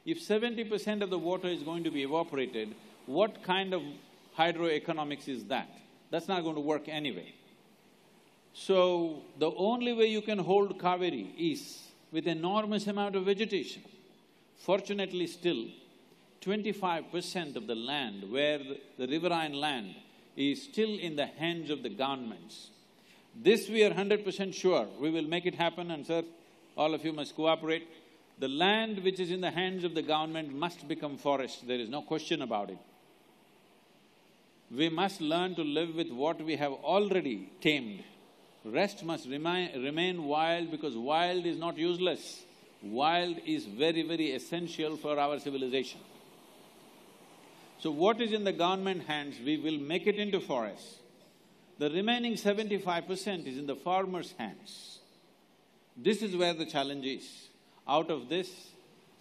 If 70% of the water is going to be evaporated, what kind of hydroeconomics is that? That's not going to work anyway. So, the only way you can hold Kaveri is with enormous amount of vegetation. Fortunately still, 25% of the land where the riverine land is still in the hands of the governments. This we are 100% sure, we will make it happen, and sir, all of you must cooperate. The land which is in the hands of the government must become forest, there is no question about it. We must learn to live with what we have already tamed. Rest must remain wild, because wild is not useless. Wild is very, very essential for our civilization. So what is in the government hands, we will make it into forests. The remaining 75% is in the farmers' hands. This is where the challenge is. Out of this,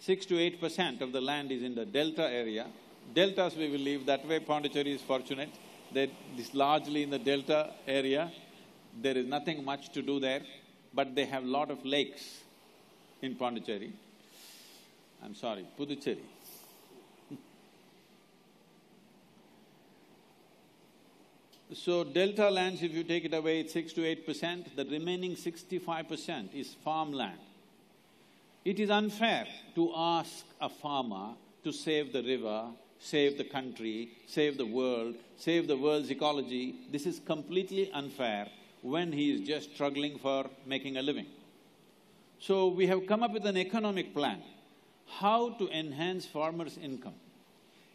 6 to 8% of the land is in the delta area. Deltas we will leave that way, Pondicherry is fortunate that it is largely in the delta area. There is nothing much to do there, but they have lot of lakes in Pondicherry. I'm sorry, Puducherry. So delta lands, if you take it away, it's 6 to 8%, the remaining 65% is farmland. It is unfair to ask a farmer to save the river, save the country, save the world's ecology. This is completely unfair when he is just struggling for making a living. So we have come up with an economic plan, how to enhance farmers' income.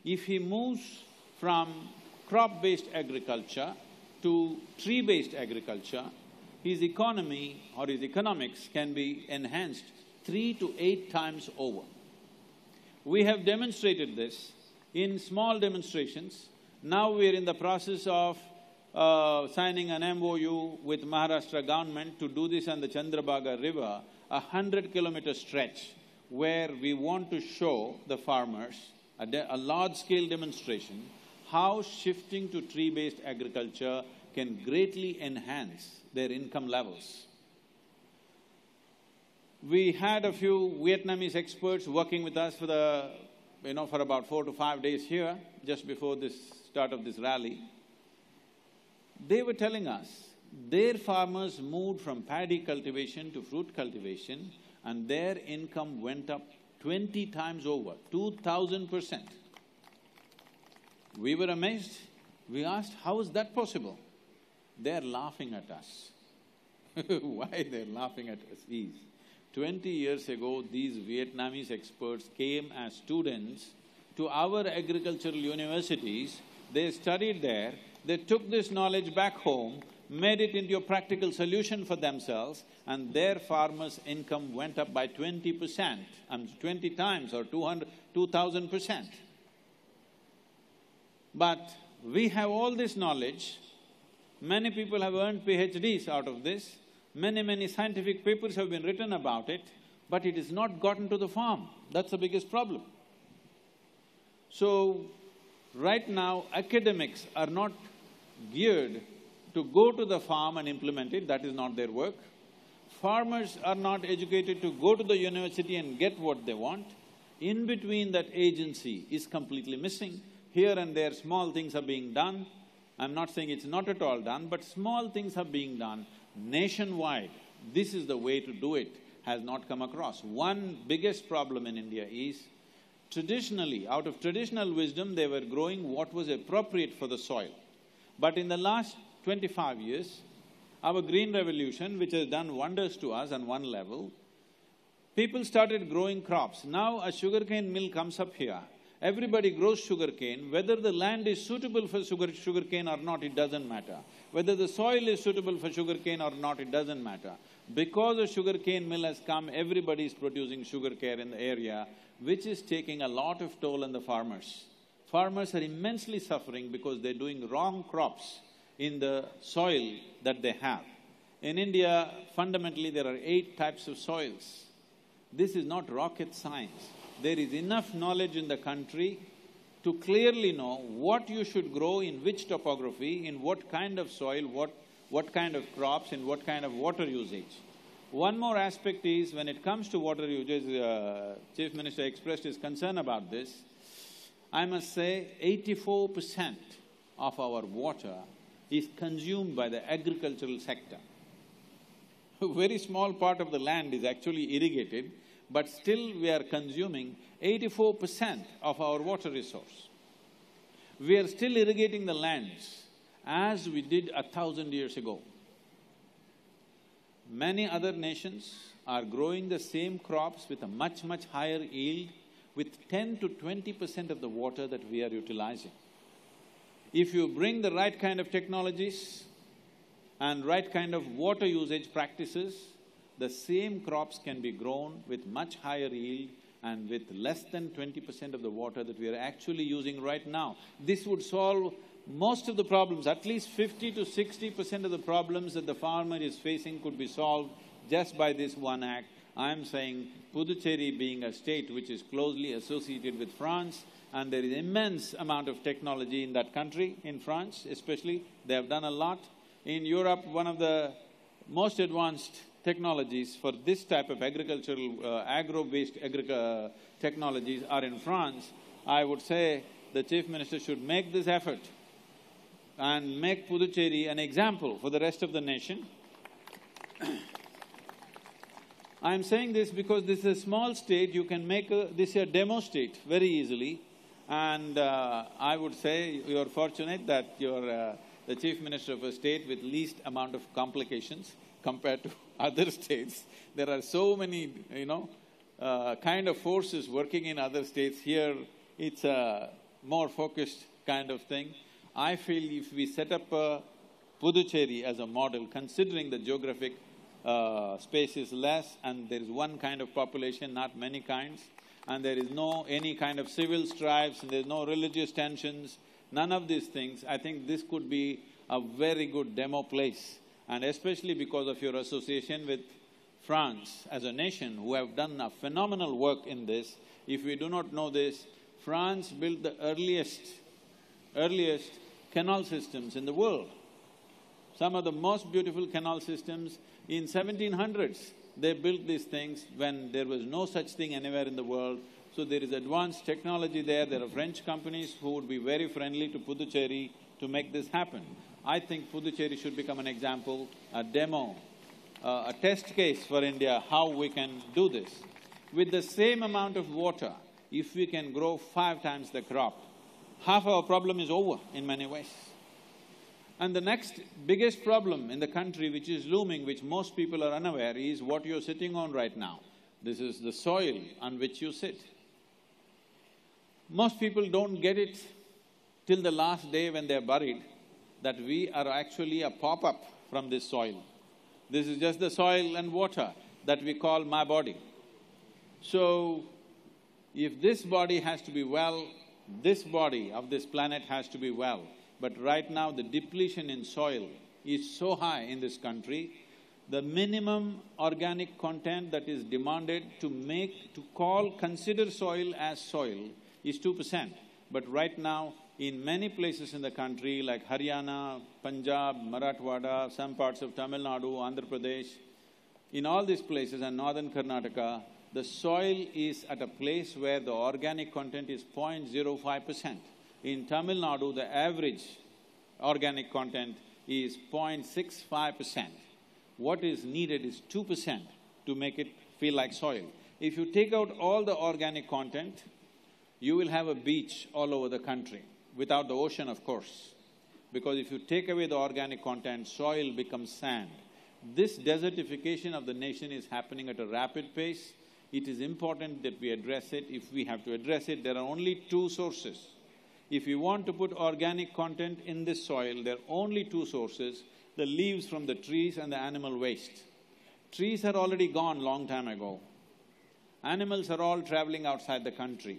If he moves from crop-based agriculture to tree-based agriculture, his economy or his economics can be enhanced 3 to 8 times over. We have demonstrated this in small demonstrations. Now we are in the process of signing an MOU with Maharashtra government to do this on the Chandrabhaga river, a 100-kilometer stretch, where we want to show the farmers a large-scale demonstration how shifting to tree-based agriculture can greatly enhance their income levels. We had a few Vietnamese experts working with us for for about 4 to 5 days here, just before this start of this rally. They were telling us their farmers moved from paddy cultivation to fruit cultivation, and their income went up 20 times over, 2,000%. We were amazed. We asked, how is that possible? They're laughing at us. Why they're laughing at us is, 20 years ago, these Vietnamese experts came as students to our agricultural universities. They studied there, they took this knowledge back home, made it into a practical solution for themselves, and their farmers' income went up by 20%, 20 times or 2,000%. But we have all this knowledge, many people have earned PhDs out of this, many scientific papers have been written about it, but it has not gotten to the farm. That's the biggest problem. So, right now, academics are not geared to go to the farm and implement it, that is not their work. Farmers are not educated to go to the university and get what they want. In between, that agency is completely missing. Here and there, small things are being done. I'm not saying it's not at all done, but small things are being done. Nationwide, this is the way to do it, has not come across. One biggest problem in India is, traditionally, out of traditional wisdom, they were growing what was appropriate for the soil. But in the last 25 years, our green revolution, which has done wonders to us on one level, people started growing crops. Now a sugarcane mill comes up here. Everybody grows sugarcane. Whether the land is suitable for sugarcane or not, it doesn't matter. Whether the soil is suitable for sugarcane or not, it doesn't matter. Because a sugarcane mill has come, everybody is producing sugarcane in the area, which is taking a lot of toll on the farmers. Farmers are immensely suffering because they're doing wrong crops in the soil that they have. In India, fundamentally, there are 8 types of soils. This is not rocket science. There is enough knowledge in the country to clearly know what you should grow in which topography, in what kind of soil, what kind of crops, in what kind of water usage. One more aspect is, when it comes to water usage, Chief Minister expressed his concern about this. I must say, 84% of our water is consumed by the agricultural sector. very small part of the land is actually irrigated, but still we are consuming 84% of our water resource. We are still irrigating the lands as we did 1,000 years ago. Many other nations are growing the same crops with a much, much higher yield with 10 to 20% of the water that we are utilizing. If you bring the right kind of technologies and right kind of water usage practices, the same crops can be grown with much higher yield and with less than 20% of the water that we are actually using right now. This would solve most of the problems. At least 50 to 60% of the problems that the farmer is facing could be solved just by this one act. I am saying Puducherry being a state which is closely associated with France, and there is immense amount of technology in that country, in France especially, they have done a lot. In Europe, one of the most advanced technologies for this type of agricultural, agro-based technologies are in France. I would say the Chief Minister should make this effort and make Puducherry an example for the rest of the nation. I'm saying this because this is a small state, you can make this a demo state very easily, and I would say you're fortunate that you're the Chief Minister of a state with least amount of complications compared to other states. There are so many, kind of forces working in other states. Here, it's a more focused kind of thing. I feel if we set up Puducherry as a model, considering the geographic space is less and there is one kind of population, not many kinds, and there is no any kind of civil strifes, and there is no religious tensions, none of these things, I think this could be a very good demo place. And especially because of your association with France as a nation, who have done a phenomenal work in this. If we do not know this, France built the earliest canal systems in the world. Some of the most beautiful canal systems in 1700s. They built these things when there was no such thing anywhere in the world. So there is advanced technology there. There are French companies who would be very friendly to Puducherry to make this happen. I think Puducherry should become an example, a demo, a test case for India, how we can do this. With the same amount of water, if we can grow 5 times the crop, half our problem is over in many ways. And the next biggest problem in the country which is looming, which most people are unaware, is what you're sitting on right now. This is the soil on which you sit. Most people don't get it till the last day when they're buried, that we are actually a pop-up from this soil. This is just the soil and water that we call my body. So, if this body has to be well, this body of this planet has to be well. But right now, the depletion in soil is so high in this country, the minimum organic content that is demanded to consider soil as soil is 2%. But right now, in many places in the country like Haryana, Punjab, Marathwada, some parts of Tamil Nadu, Andhra Pradesh, in all these places and northern Karnataka, the soil is at a place where the organic content is 0.05%. In Tamil Nadu, the average organic content is 0.65%. What is needed is 2% to make it feel like soil. If you take out all the organic content, you will have a beach all over the country, without the ocean, of course. Because if you take away the organic content, soil becomes sand. This desertification of the nation is happening at a rapid pace. It is important that we address it. If we have to address it, there are only 2 sources. If you want to put organic content in this soil, there are only 2 sources, the leaves from the trees and the animal waste. Trees are already gone long time ago. Animals are all traveling outside the country.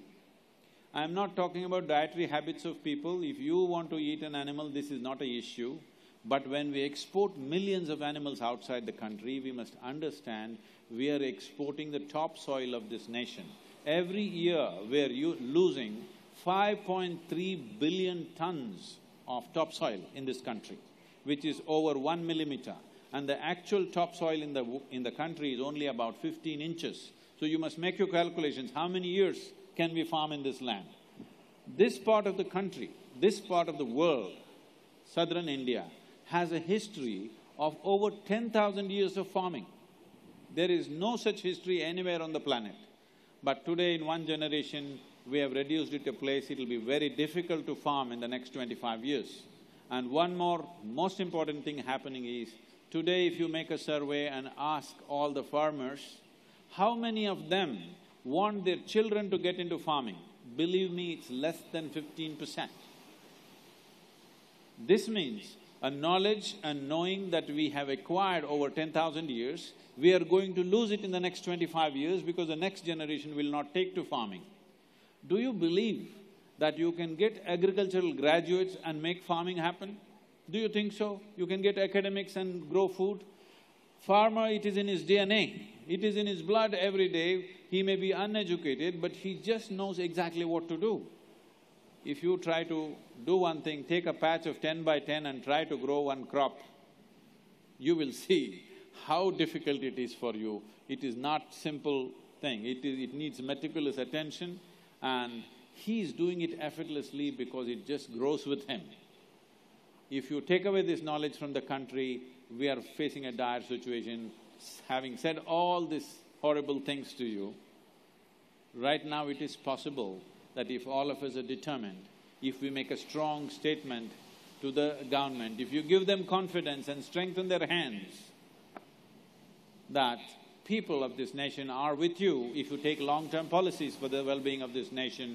I'm not talking about dietary habits of people. If you want to eat an animal, this is not an issue. But when we export millions of animals outside the country, we must understand we are exporting the topsoil of this nation. Every year, we are losing 5.3 billion tons of topsoil in this country, which is over 1 millimeter. And the actual topsoil in the country is only about 15 inches. So you must make your calculations, how many years can we farm in this land? This part of the country, this part of the world, southern India, has a history of over 10,000 years of farming. There is no such history anywhere on the planet. But today, in one generation, we have reduced it to a place it will be very difficult to farm in the next 25 years. And one more most important thing happening is, today if you make a survey and ask all the farmers, how many of them want their children to get into farming? Believe me, it's less than 15%. This means a knowledge and knowing that we have acquired over 10,000 years, we are going to lose it in the next 25 years because the next generation will not take to farming. Do you believe that you can get agricultural graduates and make farming happen? Do you think so? You can get academics and grow food? Farmer, it is in his DNA, it is in his blood every day. He may be uneducated, but he just knows exactly what to do. If you try to do one thing, take a patch of 10 by 10 and try to grow one crop, you will see how difficult it is for you. It is not simple thing, it needs meticulous attention, and he is doing it effortlessly because it just grows with him. If you take away this knowledge from the country, we are facing a dire situation. Having said all these horrible things to you, right now it is possible that if all of us are determined, if we make a strong statement to the government, if you give them confidence and strengthen their hands, that people of this nation are with you, if you take long-term policies for the well-being of this nation,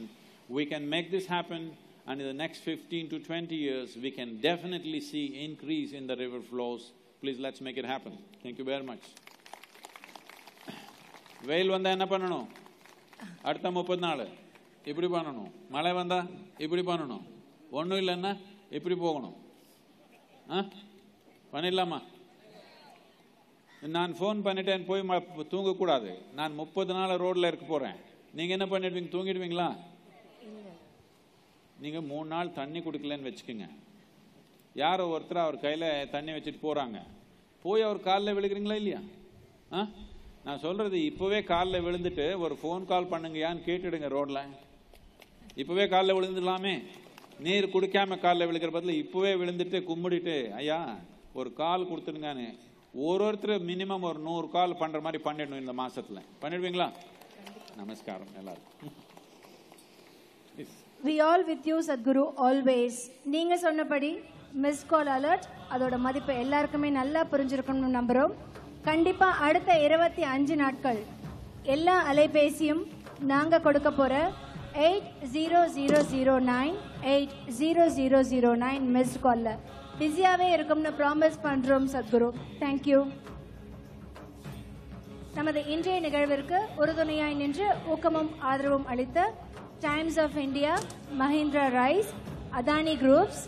we can make this happen, and in the next 15 to 20 years, we can definitely see increase in the river flows. Please, let's make it happen. Thank you very much. வெயில் வந்தா என்ன பண்ணணும்? அடுத்த 30 நாள் இப்படி பண்ணணும். மழை வந்தா இப்படி பண்ணணும். ஒன்றும் இல்லைன்னா இப்படி போகணும். பண்ணிடலாமா? நான் ஃபோன் பண்ணிட்டேன் போய் தூங்கக்கூடாது. நான் 30 நாள் ரோட்ல இருக்க போறேன். நீங்க என்ன பண்ணிடுவீங்க? தூங்கிடுவீங்களா? நீங்க 3 நாள் தண்ணி குடிக்கலன்னு வச்சுக்கோங்க. யாரோ ஒருத்தர் அவர் கையில தண்ணி வச்சுட்டு போறாங்க. போய் அவர் காலில் விழுகிறீங்களா இல்லையா? நான் சொல்றது இப்பவே காலில் விழுந்துட்டு ஒரு ஃபோன் கால் பண்ணுங்கயான்னு கேட்டுடுங்க ரோட்ல. இப்பவே காலில் விழுந்துடலாமே. நீர் குடிக்காம காலில் விழுக்கிற பதில் இப்பவே விழுந்துட்டு கும்பிடிட்டு ஐயா ஒரு கால் கொடுத்துடுங்கன்னு ஒருத்தர் மினிமம் ஒரு 100 கால் பண்ற மாதிரி பண்ணிடணும் இந்த மாசத்துல. பண்ணிடுவீங்களா? நமஸ்காரம் எல்லாரும். We all with you, Sadhguru, always. நீங்க சொன்னபடி மிஸ் கால் அலர்ட் அதோட மதிப்பு எல்லாருக்குமே நல்லா புரிஞ்சிருக்கணும்னு நம்புறோம். கண்டிப்பா அடுத்த 25 நாட்கள் எல்லா அலைபேசியும் நாங்க கொடுக்க போற 80009 80009 மிஸ் கால்ல பிஸியாவே இருக்கும்னு ப்ராமிஸ் பண்றோம் சத்குரு. தேங்க்யூ. நமது இன்றைய நிகழ்விற்கு உறுதுணையாய் நின்று ஊக்கமும் ஆதரவும் அளித்த Times of India, Mahindra Rise, Adani groups,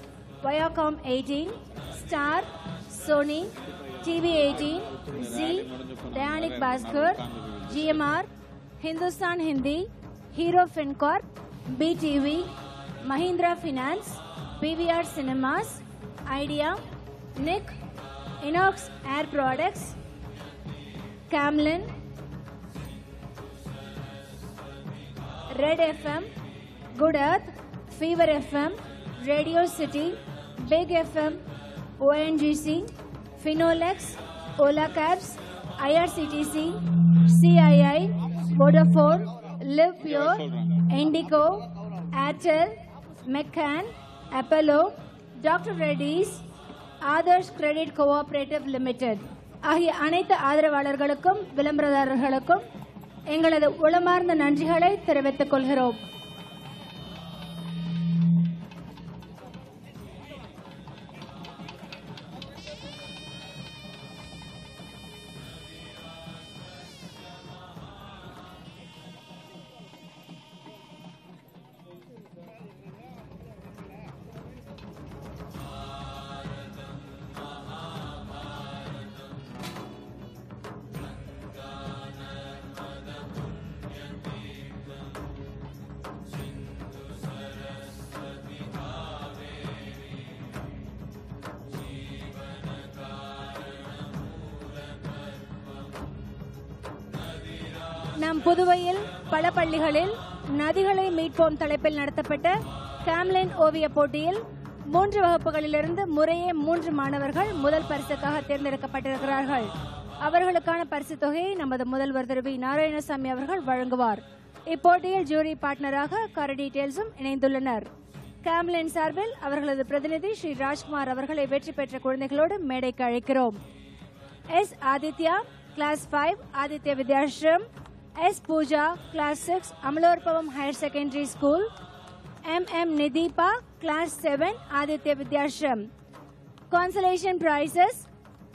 Viacom 18, Star, Sony, TV 18, Z, Dayanic Bhaskar, GMR, Hindustan Hindi, Hero FinCorp, BTV, Mahindra Finance, PVR Cinemas, Idea, Nick, Inox Air Products, Camlin, Red FM, Good Earth, Fever FM, Radio City, Big FM, ONGC, Finolex, Ola Cabs, IRCTC, CII, Vodafone, Live Pure, Indigo, Airtel, Meccan, Apollo, Dr. Reddy's, Adarsh Credit Cooperative Limited ஆகிய அனைத்து ஆதரவாளர்களுக்கும் விளம்பரதாரர்களுக்கும் எங்களது உளமார்ந்த நன்றிகளை தெரிவித்துக் கொள்கிறோம். நம் புதுவையில் பல பள்ளிகளில் நதிகளை மீட்போம் தலைப்பில் நடத்தப்பட்ட கேம்லின் ஓவிய போட்டியில் 3 வகுப்புகளிலிருந்து முறையே 3 மாணவர்கள் முதல் பரிசுக்காக தேர்ந்தெடுக்கப்பட்டிருக்கிறார்கள். அவர்களுக்கான பரிசு தொகையை நமது முதல்வர் திரு வி நாராயணசாமி அவர்கள் வழங்குவார். இப்போட்டியில் ஜூரி பார்ட்னராக கர டீடைல்ஸும் இணைந்துள்ளனர். கேம்லின் சார்பில் அவர்களது பிரதிநிதி ஸ்ரீ ராஜ்குமார் அவர்களை வெற்றி பெற்ற குழந்தைகளோடு மேடைக்கு அழைக்கிறோம். S Aditya, class 5, Aditya Vidyashram. S Pooja, class 6, Amalorpavam higher secondary school. M.M. Nideepa, class 7, Aditya Vidyashram. Consolation prizes: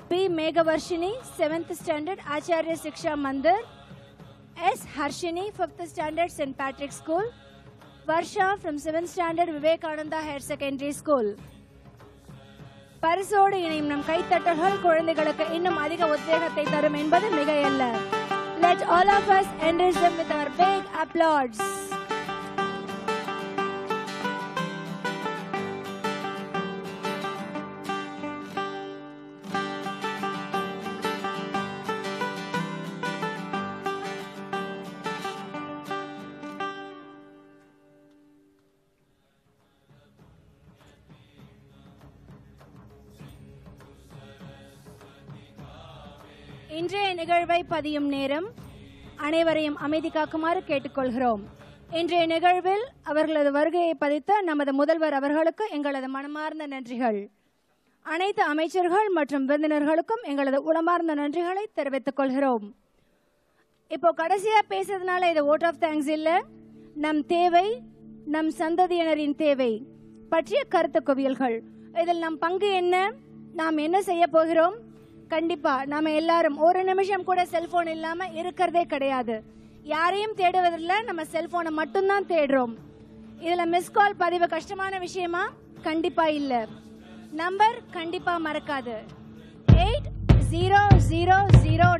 P. Meghavarshini, 7th standard, Acharya Siksha Mandir. S. Harshini, 5th standard, St. Patrick's School. Varsha from 7th standard, Vivekananda Higher Secondary School. பரிசோடு இணையும் நம் கைத்தட்டல்கள் குழந்தைகளுக்கு இன்னும் அதிக உத்வேகத்தை தரும் என்பது மிகையல்ல. Let all of us enrich them with our big applause. இன்றைய நிகழ்வை பதியும் நேரம். அனைவரையும் அமைதி காக்குமாறு கேட்டுக்கொள்கிறோம். இன்றைய நிகழ்வில் அவர்களது வருகையை பதித்த நமது முதல்வர் அவர்களுக்கு எங்களது மனமார்ந்த நன்றிகள். அனைத்து அமைச்சர்கள் மற்றும் விருந்தினர்களுக்கும் எங்களது உளமார்ந்த நன்றிகளை தெரிவித்துக் கொள்கிறோம். இப்போ கடைசியா பேசுறதுனால இது ஓட் ஆஃப் தேங்க்ஸ் இல்ல, நம் தேவை, நம் சந்ததியினரின் தேவை பற்றிய கருத்து குவியல்கள். இதில் நம் பங்கு என்ன, நாம் என்ன செய்ய போகிறோம்? கண்டிப்பா நாம எல்லாரும் ஒரு நிமிஷம் கூட செல்போன் இல்லாம இருக்கிறதே கிடையாது. யாரையும் தேடுவதில்லை, நம்ம செல்போனை மட்டும்தான் தேடுறோம். இதுல மிஸ் கால் பதிவு கஷ்டமான விஷயமா? கண்டிப்பா இல்ல. நம்பர் கண்டிப்பா மறக்காது. 8000